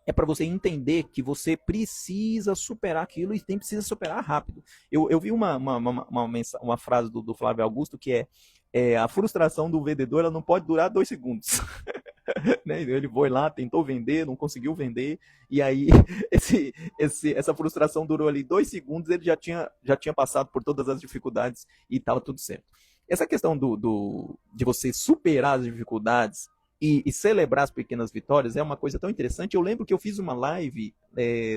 é para você entender que você precisa superar aquilo e precisa superar rápido. Eu vi uma frase do Flávio Augusto que a frustração do vendedor ela não pode durar 2 segundos. Né? Ele foi lá, tentou vender, não conseguiu vender, e aí essa frustração durou ali 2 segundos, ele já tinha passado por todas as dificuldades e estava tudo certo. Essa questão de você superar as dificuldades e celebrar as pequenas vitórias é uma coisa tão interessante. Eu lembro que eu fiz uma live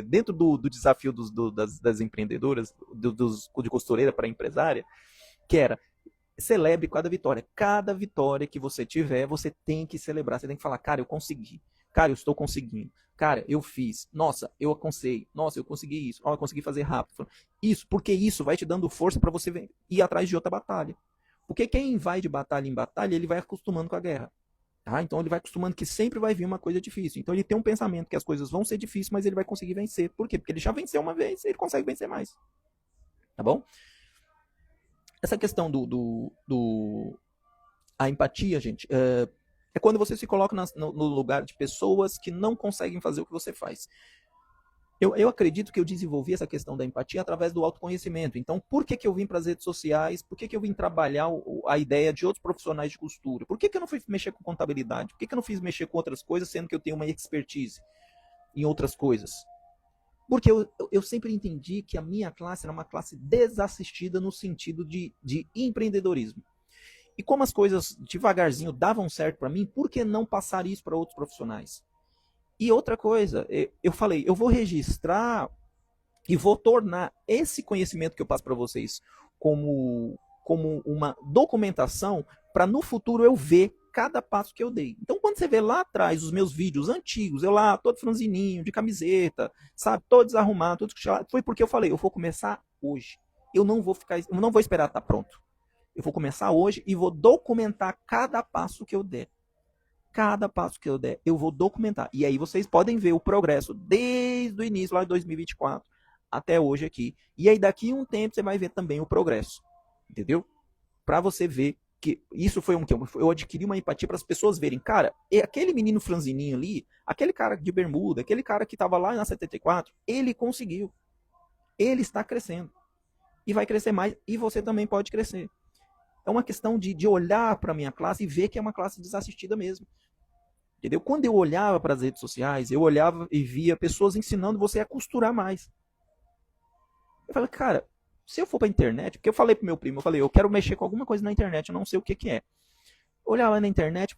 dentro do desafio das empreendedoras, de costureira para empresária, que era: celebre cada vitória. Cada vitória que você tiver, você tem que celebrar. Você tem que falar: cara, eu consegui. Cara, eu estou conseguindo. Cara, eu fiz. Nossa, eu alcancei. Nossa, eu consegui isso. Eu consegui fazer rápido. Isso, porque isso vai te dando força para você ir atrás de outra batalha. Porque quem vai de batalha em batalha, ele vai acostumando com a guerra. Tá? Então ele vai acostumando que sempre vai vir uma coisa difícil. Então ele tem um pensamento que as coisas vão ser difíceis, mas ele vai conseguir vencer. Por quê? Porque ele já venceu uma vez, ele consegue vencer mais. Tá bom? Essa questão a empatia, gente, é quando você se coloca no lugar de pessoas que não conseguem fazer o que você faz. Eu acredito que eu desenvolvi essa questão da empatia através do autoconhecimento. Então, por que eu vim para as redes sociais? Por que eu vim trabalhar a ideia de outros profissionais de costura? Por que eu não fui mexer com contabilidade? Por que eu não fiz mexer com outras coisas, sendo que eu tenho uma expertise em outras coisas? Porque eu sempre entendi que a minha classe era uma classe desassistida no sentido de empreendedorismo. E como as coisas devagarzinho davam certo para mim, por que não passar isso para outros profissionais? E outra coisa, eu falei, eu vou registrar e vou tornar esse conhecimento que eu passo para vocês como uma documentação para no futuro eu ver cada passo que eu dei. Então, quando você vê lá atrás os meus vídeos antigos, eu lá todo franzininho, de camiseta, sabe, todo desarrumado, todo foi porque eu falei, eu vou começar hoje. eu não vou esperar estar pronto. Eu vou começar hoje e vou documentar cada passo que eu der. Cada passo que eu der, eu vou documentar. E aí vocês podem ver o progresso desde o início, lá de 2024, até hoje aqui. E aí daqui a um tempo você vai ver também o progresso. Entendeu? Para você ver que isso foi eu adquiri uma empatia para as pessoas verem, cara, aquele menino franzininho ali, aquele cara de bermuda, aquele cara que estava lá na 74, ele conseguiu. Ele está crescendo. E vai crescer mais, e você também pode crescer. É uma questão de olhar para a minha classe e ver que é uma classe desassistida mesmo. Entendeu? Quando eu olhava para as redes sociais, eu olhava e via pessoas ensinando você a costurar mais. Eu falei, cara, se eu for para a internet, porque eu falei pro meu primo, eu quero mexer com alguma coisa na internet, eu não sei o que que é. Olhar lá na internet,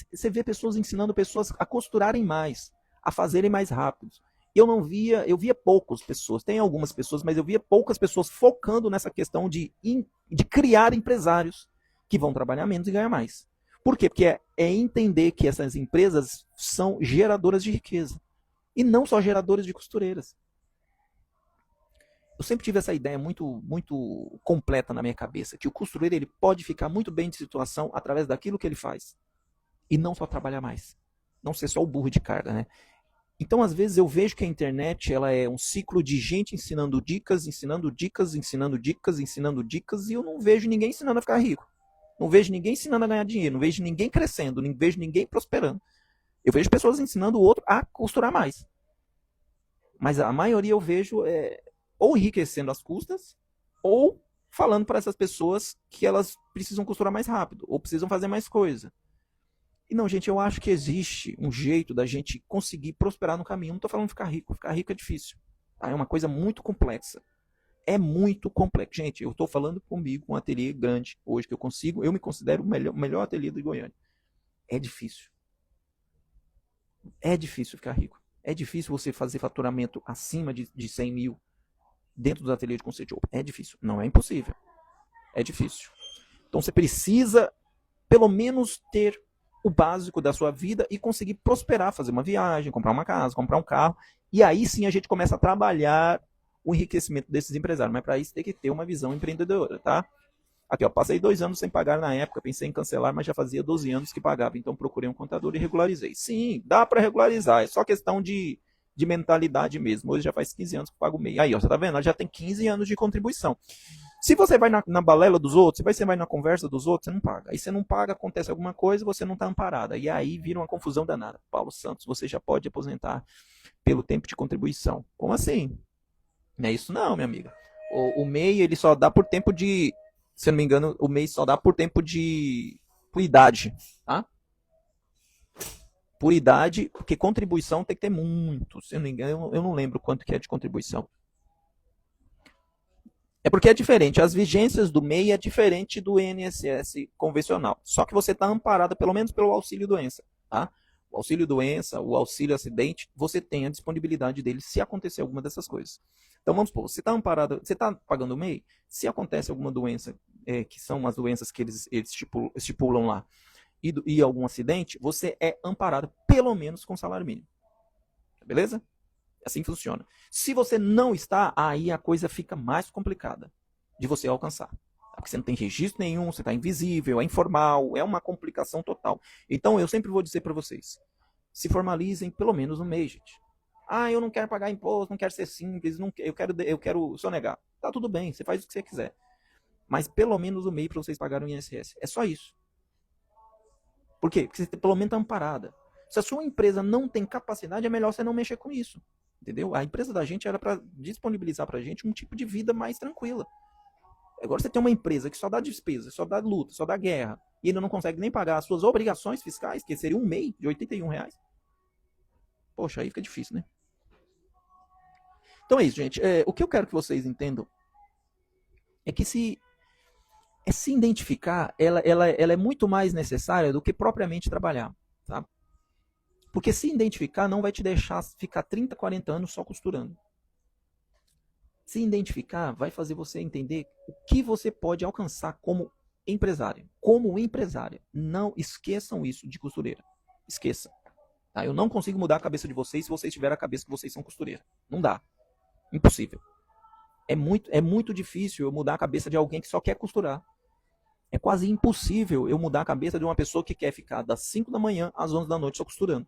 você vê pessoas ensinando pessoas a costurarem mais, a fazerem mais rápido. Eu via poucas pessoas, tem algumas pessoas, mas eu via poucas pessoas focando nessa questão de criar empresários que vão trabalhar menos e ganhar mais. Por quê? Porque é entender que essas empresas são geradoras de riqueza. E não só geradoras de costureiras. Eu sempre tive essa ideia muito completa na minha cabeça, que o costureiro ele pode ficar muito bem de situação através daquilo que ele faz. E não só trabalhar mais. Não ser só o burro de carga, né? Então, às vezes, eu vejo que a internet ela é um ciclo de gente ensinando dicas, ensinando dicas, ensinando dicas, ensinando dicas, e eu não vejo ninguém ensinando a ficar rico. Não vejo ninguém ensinando a ganhar dinheiro, não vejo ninguém crescendo, não vejo ninguém prosperando. Eu vejo pessoas ensinando o outro a costurar mais. Mas a maioria eu vejo ou enriquecendo às custas, ou falando para essas pessoas que elas precisam costurar mais rápido, ou precisam fazer mais coisa. E não, gente, eu acho que existe um jeito da gente conseguir prosperar no caminho. Não estou falando de ficar rico é difícil. Tá? É uma coisa muito complexa. É muito complexo. Gente, eu estou falando comigo, um ateliê grande hoje que eu me considero o melhor ateliê do Goiânia. É difícil. É difícil ficar rico. É difícil você fazer faturamento acima de 100 mil dentro dos ateliês de conceito de roupa. É difícil. Não é impossível. É difícil. Então você precisa, pelo menos, ter o básico da sua vida e conseguir prosperar, fazer uma viagem, comprar uma casa, comprar um carro. E aí sim a gente começa a trabalhar o enriquecimento desses empresários. Mas para isso tem que ter uma visão empreendedora, tá? Aqui, ó, passei 2 anos sem pagar na época, pensei em cancelar, mas já fazia 12 anos que pagava. Então procurei um contador e regularizei. Sim, dá para regularizar, é só questão de mentalidade mesmo. Hoje já faz 15 anos que pago o MEI. Aí, ó, você tá vendo? Ela já tem 15 anos de contribuição. Se você vai na balela dos outros, você vai na conversa dos outros, você não paga. Aí você não paga, acontece alguma coisa, você não está amparada. E aí vira uma confusão danada. Paulo Santos, você já pode aposentar pelo tempo de contribuição. Como assim? Não é isso não, minha amiga. O MEI, ele só dá por tempo de... Se eu não me engano, o MEI só dá por tempo de... Por idade, tá? Por idade, porque contribuição tem que ter muito. Se eu não me engano, eu não lembro quanto que é de contribuição. É porque é diferente. As vigências do MEI é diferente do INSS convencional. Só que você está amparada pelo menos pelo auxílio doença, tá? O auxílio doença, o auxílio acidente, você tem a disponibilidade dele se acontecer alguma dessas coisas. Então vamos supor, você está amparada, você está pagando o MEI, se acontece alguma doença, que são as doenças que eles estipulam lá, e algum acidente, você é amparado pelo menos com salário mínimo. Beleza? Assim funciona. Se você não está, aí a coisa fica mais complicada de você alcançar. Porque você não tem registro nenhum, você está invisível, é informal, é uma complicação total. Então eu sempre vou dizer para vocês, se formalizem pelo menos um mês, gente. Ah, eu não quero pagar imposto, não quero ser simples, não, eu quero sonegar. Tá tudo bem, você faz o que você quiser. Mas pelo menos um mês para vocês pagarem o INSS. É só isso. Por quê? Porque você pelo menos está amparada. Se a sua empresa não tem capacidade, é melhor você não mexer com isso. Entendeu? A empresa da gente era para disponibilizar para a gente um tipo de vida mais tranquila. Agora você tem uma empresa que só dá despesa, só dá luta, só dá guerra, e ainda não consegue nem pagar as suas obrigações fiscais, que seria um MEI de R$ 81. Poxa, aí fica difícil, né? Então é isso, gente. O que eu quero que vocês entendam é que se identificar, ela é muito mais necessária do que propriamente trabalhar. Tá? Porque se identificar não vai te deixar ficar 30, 40 anos só costurando. Se identificar vai fazer você entender o que você pode alcançar como empresário. Como empresária. Não esqueçam isso de costureira. Esqueça. Tá? Eu não consigo mudar a cabeça de vocês se vocês tiverem a cabeça que vocês são costureira. Não dá. Impossível. É muito difícil eu mudar a cabeça de alguém que só quer costurar. É quase impossível eu mudar a cabeça de uma pessoa que quer ficar das 5 da manhã às 11 da noite só costurando.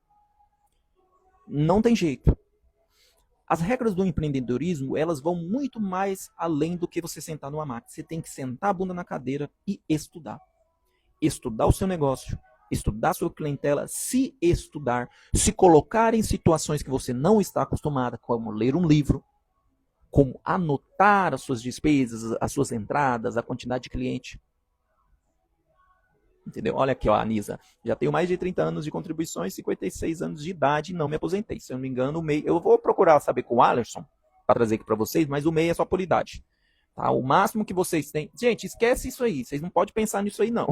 Não tem jeito. As regras do empreendedorismo, elas vão muito mais além do que você sentar numa máquina. Você tem que sentar a bunda na cadeira e estudar. Estudar o seu negócio, estudar a sua clientela, se estudar, se colocar em situações que você não está acostumada, como ler um livro, como anotar as suas despesas, as suas entradas, a quantidade de cliente. Entendeu? Olha aqui, ó, Anisa. Já tenho mais de 30 anos de contribuições, 56 anos de idade e não me aposentei. Se eu não me engano, o MEI. Eu vou procurar saber com o Alerson para trazer aqui para vocês, mas o MEI é só por idade. Tá? O máximo que vocês têm. Gente, esquece isso aí. Vocês não podem pensar nisso aí, não.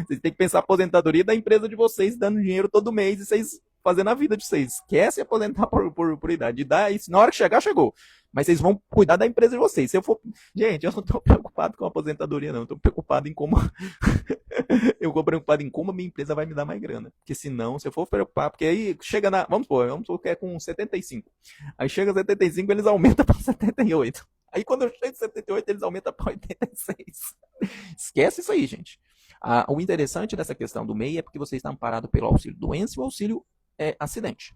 Vocês têm que pensar a aposentadoria da empresa de vocês, dando dinheiro todo mês e vocês fazendo a vida de vocês. Esquece aposentar por idade. Na hora que chegar, chegou. Mas vocês vão cuidar da empresa de vocês. Se eu for. Gente, eu não estou preocupado com a aposentadoria, não. Eu estou preocupado em como. Eu vou preocupado em como a minha empresa vai me dar mais grana. Porque senão, se eu for preocupar, porque aí chega na. Vamos supor que é com 75. Aí chega a 75, eles aumentam para 78. Aí quando eu chego a 78, eles aumentam para 86. Esquece isso aí, gente. O interessante dessa questão do MEI é porque vocês estão amparados pelo auxílio doença e o auxílio acidente.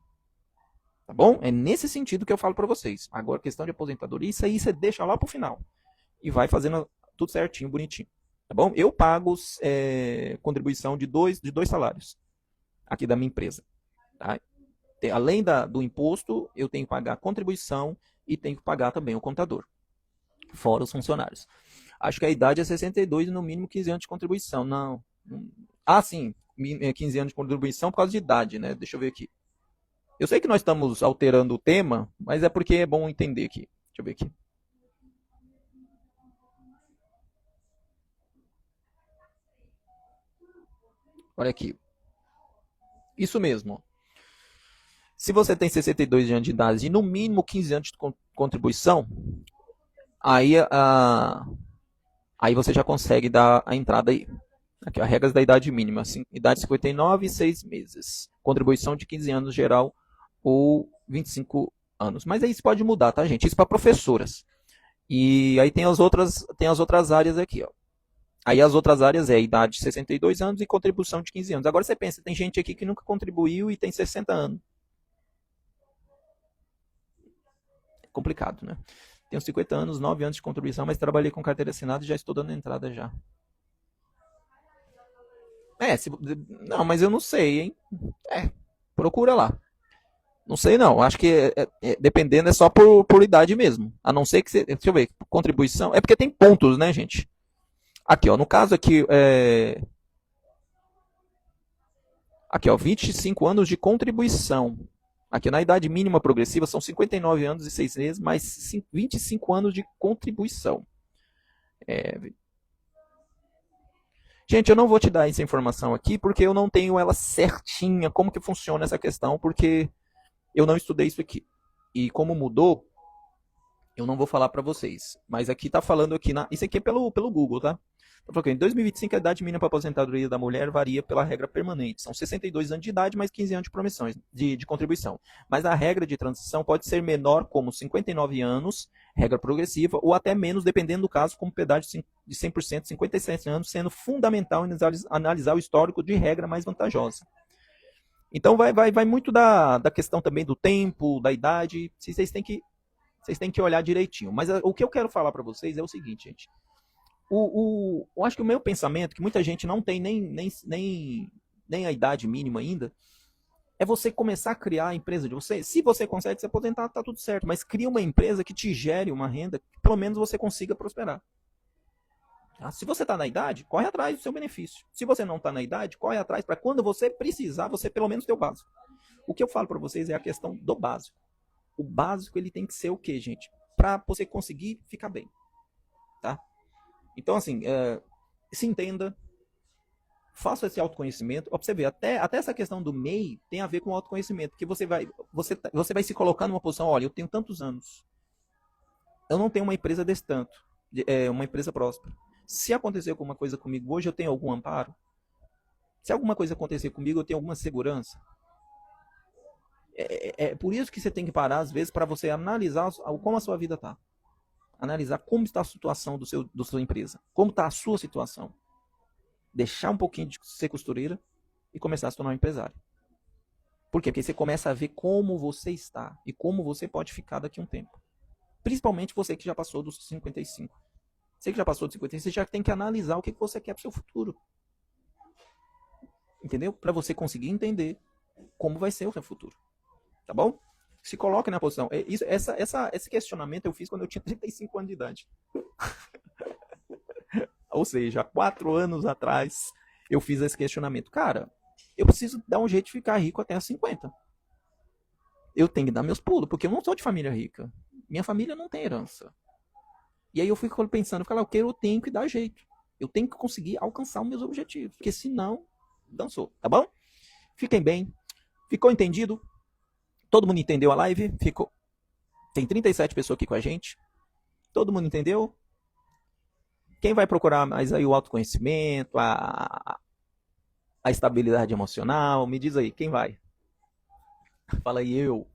Tá bom? É nesse sentido que eu falo para vocês. Agora, questão de aposentadoria, isso aí você deixa lá pro final. E vai fazendo tudo certinho, bonitinho. Tá bom? Eu pago contribuição de dois salários aqui da minha empresa. Tá? Além do imposto, eu tenho que pagar a contribuição e tenho que pagar também o contador. Fora os funcionários. Acho que a idade é 62 e no mínimo 15 anos de contribuição. Não. Sim. 15 anos de contribuição por causa de idade, né? Deixa eu ver aqui. Eu sei que nós estamos alterando o tema, mas é porque é bom entender aqui. Deixa eu ver aqui. Olha aqui. Isso mesmo. Se você tem 62 anos de idade e no mínimo 15 anos de contribuição, aí você já consegue dar a entrada aí. Aqui, as regras da idade mínima. Idade 59 e 6 meses. Contribuição de 15 anos geral ou 25 anos. Mas aí isso pode mudar, tá, gente? Isso para professoras. E aí tem as outras áreas aqui, ó. Aí as outras áreas é idade de 62 anos e contribuição de 15 anos. Agora você pensa, tem gente aqui que nunca contribuiu e tem 60 anos. É complicado, né? Tenho 50 anos, 9 anos de contribuição, mas trabalhei com carteira assinada e já estou dando entrada já. Não, mas eu não sei, hein? Procura lá. Não sei não, acho que dependendo é só por idade mesmo. A não ser que você, deixa eu ver, contribuição, é porque tem pontos, né, gente? Aqui, ó, no caso aqui, aqui, ó, 25 anos de contribuição. Aqui na idade mínima progressiva são 59 anos e 6 meses, mais 25 anos de contribuição. Gente, eu não vou te dar essa informação aqui porque eu não tenho ela certinha, como que funciona essa questão, porque eu não estudei isso aqui. E como mudou, eu não vou falar para vocês. Mas aqui tá falando aqui, isso aqui é pelo Google, tá? Tá falando que em 2025 a idade mínima para aposentadoria da mulher varia pela regra permanente. São 62 anos de idade mais 15 anos de promissões, de contribuição. Mas a regra de transição pode ser menor, como 59 anos, regra progressiva, ou até menos, dependendo do caso, como pedágio de 100%, 57 anos, sendo fundamental analisar o histórico de regra mais vantajosa. Então vai muito da questão também do tempo, da idade. Vocês têm que olhar direitinho. Mas o que eu quero falar para vocês é o seguinte, gente. Eu acho que o meu pensamento, que muita gente não tem nem a idade mínima ainda, é você começar a criar a empresa de você. Se você consegue se aposentar, tá tudo certo. Mas cria uma empresa que te gere uma renda que pelo menos você consiga prosperar. Tá? Se você está na idade, corre atrás do seu benefício. Se você não está na idade, corre atrás para quando você precisar, você pelo menos ter o básico. O que eu falo para vocês é a questão do básico. O básico ele tem que ser o quê, gente? Para você conseguir ficar bem. Tá? Então, assim, se entenda, faça esse autoconhecimento. Ó, pra você ver, até essa questão do MEI tem a ver com o autoconhecimento, porque você vai se colocar numa posição, olha, eu tenho tantos anos, eu não tenho uma empresa desse tanto, uma empresa próspera. Se acontecer alguma coisa comigo hoje, eu tenho algum amparo? Se alguma coisa acontecer comigo, eu tenho alguma segurança? É por isso que você tem que parar, às vezes, para você analisar como a sua vida está. Analisar como está a situação da sua empresa. Como está a sua situação. Deixar um pouquinho de ser costureira e começar a se tornar um empresário. Por quê? Porque você começa a ver como você está e como você pode ficar daqui a um tempo. Principalmente você que já passou dos 55. Você que já passou dos 55, você já tem que analisar o que você quer para o seu futuro. Entendeu? Para você conseguir entender como vai ser o seu futuro. Tá bom? Se coloque na posição. Esse questionamento eu fiz quando eu tinha 35 anos de idade. Ou seja, há 4 anos atrás eu fiz esse questionamento. Cara, eu preciso dar um jeito de ficar rico até os 50. Eu tenho que dar meus pulos, porque eu não sou de família rica. Minha família não tem herança. E aí eu fico pensando, eu tenho que dar jeito. Eu tenho que conseguir alcançar os meus objetivos. Porque senão, dançou. Tá bom? Fiquem bem. Ficou entendido? Todo mundo entendeu a live? Ficou. Tem 37 pessoas aqui com a gente. Todo mundo entendeu? Quem vai procurar mais aí o autoconhecimento, a estabilidade emocional? Me diz aí, quem vai? Fala aí, eu.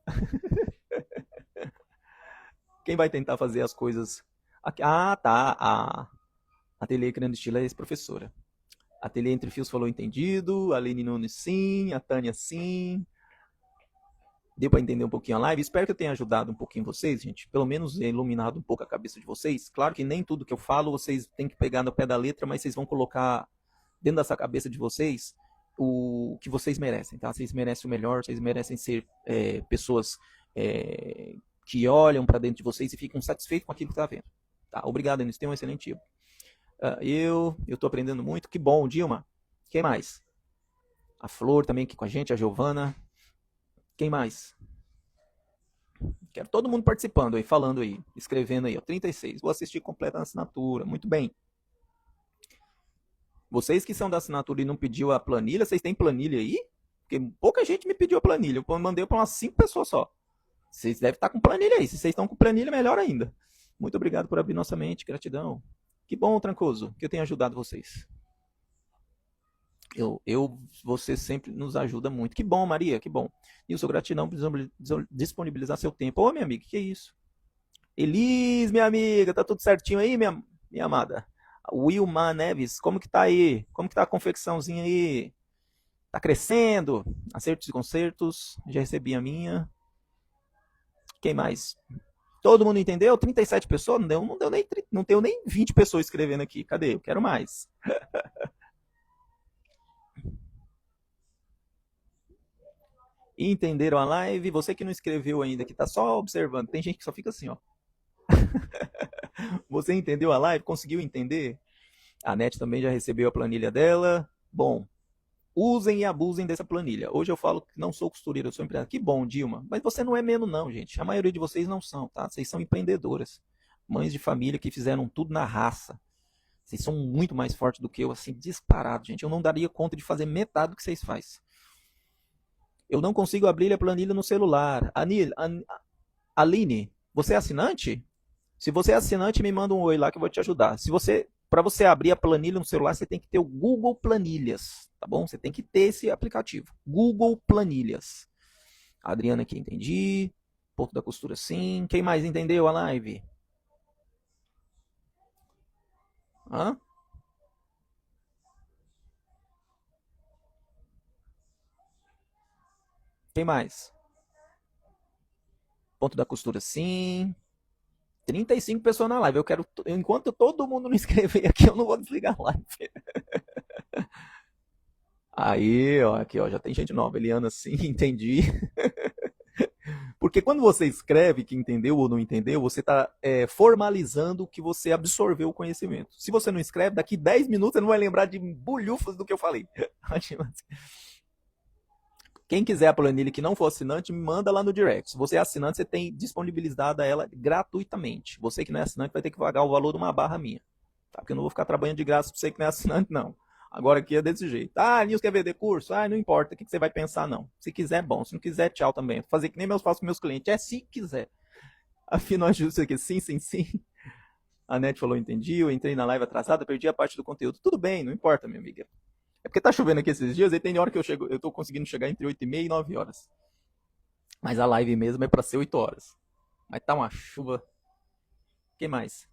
Quem vai tentar fazer as coisas? Ah, tá. A Ateliê Criando Estilo é ex-professora. Ateliê Entre Fios falou entendido. A Aline Nunes sim. A Tânia sim. Deu para entender um pouquinho a live? Espero que eu tenha ajudado um pouquinho vocês, gente. Pelo menos iluminado um pouco a cabeça de vocês. Claro que nem tudo que eu falo vocês têm que pegar no pé da letra, mas vocês vão colocar dentro dessa cabeça de vocês o que vocês merecem, tá? Vocês merecem o melhor, vocês merecem ser pessoas que olham para dentro de vocês e ficam satisfeitos com aquilo que está vendo. Tá? Obrigado, Enes. Tenha um excelente dia. Eu estou aprendendo muito. Que bom, Dilma. Quem mais? A Flor também aqui com a gente, a Giovana. Quem mais? Quero todo mundo participando aí, falando aí, escrevendo aí, ó. 36. Vou assistir completa a assinatura. Muito bem. Vocês que são da assinatura e não pediu a planilha, vocês têm planilha aí? Porque pouca gente me pediu a planilha. Eu mandei para umas 5 pessoas só. Vocês devem estar com planilha aí. Se vocês estão com planilha, melhor ainda. Muito obrigado por abrir nossa mente. Gratidão. Que bom, Trancoso, que eu tenho ajudado vocês. Você sempre nos ajuda muito. Que bom, Maria, que bom. Nilson, gratidão por disponibilizar seu tempo. Ô, minha amiga, que isso? Elis, minha amiga, tá tudo certinho aí, minha amada? Wilma Neves, como que tá aí? Como que tá a confecçãozinha aí? Tá crescendo? Acertos e concertos, já recebi a minha. Quem mais? Todo mundo entendeu? 37 pessoas? Não deu nem 20 pessoas escrevendo aqui. Cadê? Eu quero mais. Entenderam a live? Você que não escreveu ainda, que está só observando, tem gente que só fica assim, ó. Você entendeu a live? Conseguiu entender? A NET também já recebeu a planilha dela. Bom, usem e abusem dessa planilha. Hoje eu falo que não sou costureira, eu sou empresária. Que bom, Dilma. Mas você não é menos não, gente. A maioria de vocês não são, tá? Vocês são empreendedoras. Mães de família que fizeram tudo na raça. Vocês são muito mais fortes do que eu, assim, disparado, gente. Eu não daria conta de fazer metade do que vocês fazem. Eu não consigo abrir a planilha no celular. Aline, você é assinante? Se você é assinante, me manda um oi lá que eu vou te ajudar. Para você abrir a planilha no celular, você tem que ter o Google Planilhas, tá bom? Você tem que ter esse aplicativo, Google Planilhas. A Adriana aqui, entendi. Ponto da costura, sim. Quem mais entendeu a live? Hã? Quem mais? Ponto da costura, sim. 35 pessoas na live. Enquanto todo mundo não escrever aqui, eu não vou desligar a live. Aí, ó, aqui, ó, já tem gente nova. Eliana, sim, entendi. Porque quando você escreve que entendeu ou não entendeu, você está formalizando que você absorveu o conhecimento. Se você não escreve, daqui 10 minutos você não vai lembrar de bulhufas do que eu falei. Quem quiser a planilha que não for assinante, me manda lá no direct. Se você é assinante, você tem disponibilizada ela gratuitamente. Você que não é assinante vai ter que pagar o valor de uma barra minha. Tá? Porque eu não vou ficar trabalhando de graça para você que não é assinante, não. Agora aqui é desse jeito. Ah, Nils quer vender curso? Ah, não importa. O que você vai pensar, não. Se quiser, bom. Se não quiser, tchau também. Vou fazer que nem eu faço com meus clientes. É se quiser. Afinal, ajuda aqui. Sim, sim, sim. A Net falou, entendi. Eu entrei na live atrasada, perdi a parte do conteúdo. Tudo bem, não importa, minha amiga. É porque tá chovendo aqui esses dias, e tem hora que eu tô conseguindo chegar entre 8h30 e 9 horas. Mas a live mesmo é para ser 8 horas. Mas tá uma chuva. Quem mais?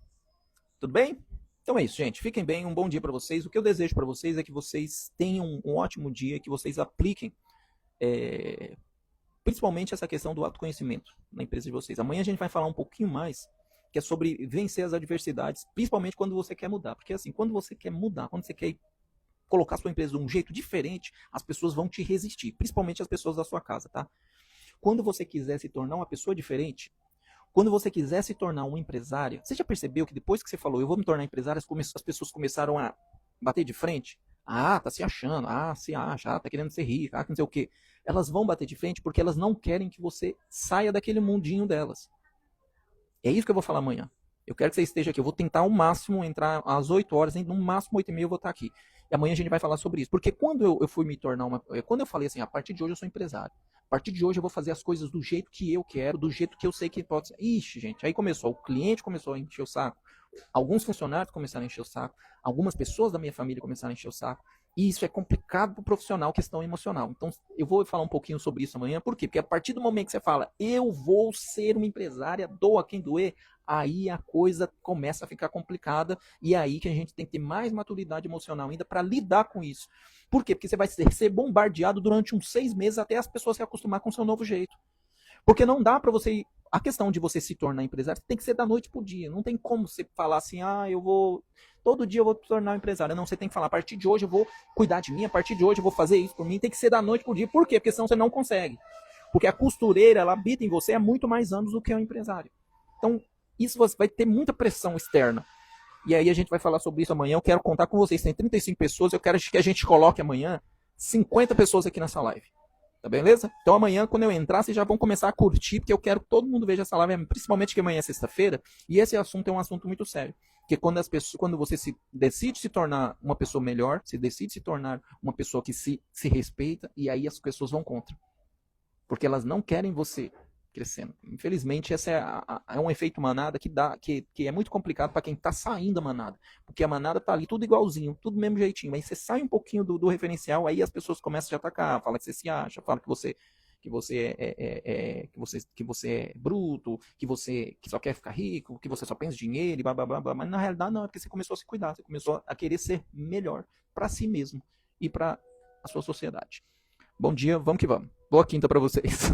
Tudo bem? Então é isso, gente. Fiquem bem, um bom dia para vocês. O que eu desejo para vocês é que vocês tenham um ótimo dia, que vocês apliquem é, principalmente essa questão do autoconhecimento na empresa de vocês. Amanhã a gente vai falar um pouquinho mais, que é sobre vencer as adversidades, principalmente quando você quer mudar. Porque assim, quando você quer mudar, quando você quer colocar a sua empresa de um jeito diferente, as pessoas vão te resistir, principalmente as pessoas da sua casa, tá? Quando você quiser se tornar uma pessoa diferente, quando você quiser se tornar um empresário, você já percebeu que depois que você falou, eu vou me tornar empresário, as pessoas começaram a bater de frente? Ah, tá se achando, ah, se acha, ah, tá querendo ser rica, ah, não sei o quê. Elas vão bater de frente porque elas não querem que você saia daquele mundinho delas. É isso que eu vou falar amanhã. Eu quero que você esteja aqui. Eu vou tentar ao máximo entrar às 8 horas, no máximo 8h30 eu vou estar aqui. E amanhã a gente vai falar sobre isso. Porque quando eu fui me tornar uma. Quando eu falei assim, a partir de hoje eu sou empresário. A partir de hoje eu vou fazer as coisas do jeito que eu quero, do jeito que eu sei que pode ser. Ixi, gente, aí começou. O cliente começou a encher o saco. Alguns funcionários começaram a encher o saco. Algumas pessoas da minha família começaram a encher o saco. E isso é complicado para o profissional, questão emocional. Então, eu vou falar um pouquinho sobre isso amanhã. Por quê? Porque a partir do momento que você fala, eu vou ser uma empresária, doa quem doer, aí a coisa começa a ficar complicada. E é aí que a gente tem que ter mais maturidade emocional ainda para lidar com isso. Por quê? Porque você vai ser bombardeado durante uns 6 meses até as pessoas se acostumar com o seu novo jeito. Porque não dá para você. A questão de você se tornar empresário tem que ser da noite pro dia. Não tem como você falar assim, ah, eu vou. Todo dia eu vou me tornar um empresário. Não, você tem que falar, a partir de hoje eu vou cuidar de mim, a partir de hoje eu vou fazer isso por mim. Tem que ser da noite pro dia. Por quê? Porque senão você não consegue. Porque a costureira, ela habita em você há muito mais anos do que o empresário. Então, isso você vai ter muita pressão externa. E aí a gente vai falar sobre isso amanhã. Eu quero contar com vocês. Tem 35 pessoas. Eu quero que a gente coloque amanhã 50 pessoas aqui nessa live. Tá beleza? Então amanhã, quando eu entrar, vocês já vão começar a curtir, porque eu quero que todo mundo veja essa live, principalmente que amanhã é sexta-feira, e esse assunto é um assunto muito sério. Porque quando você decide se tornar uma pessoa melhor, você decide se tornar uma pessoa que se respeita, e aí as pessoas vão contra. Porque elas não querem você crescendo. Infelizmente, esse é um efeito manada que é muito complicado para quem está saindo da manada. Porque a manada tá ali tudo igualzinho, tudo do mesmo jeitinho. Aí você sai um pouquinho do referencial, aí as pessoas começam a te atacar, fala que você se acha, fala que você que você é bruto, que você que só quer ficar rico, que você só pensa em dinheiro, e blá, blá, blá, blá. Mas na realidade não, é porque você começou a se cuidar, você começou a querer ser melhor para si mesmo e para a sua sociedade. Bom dia, vamos que vamos. Boa quinta para vocês.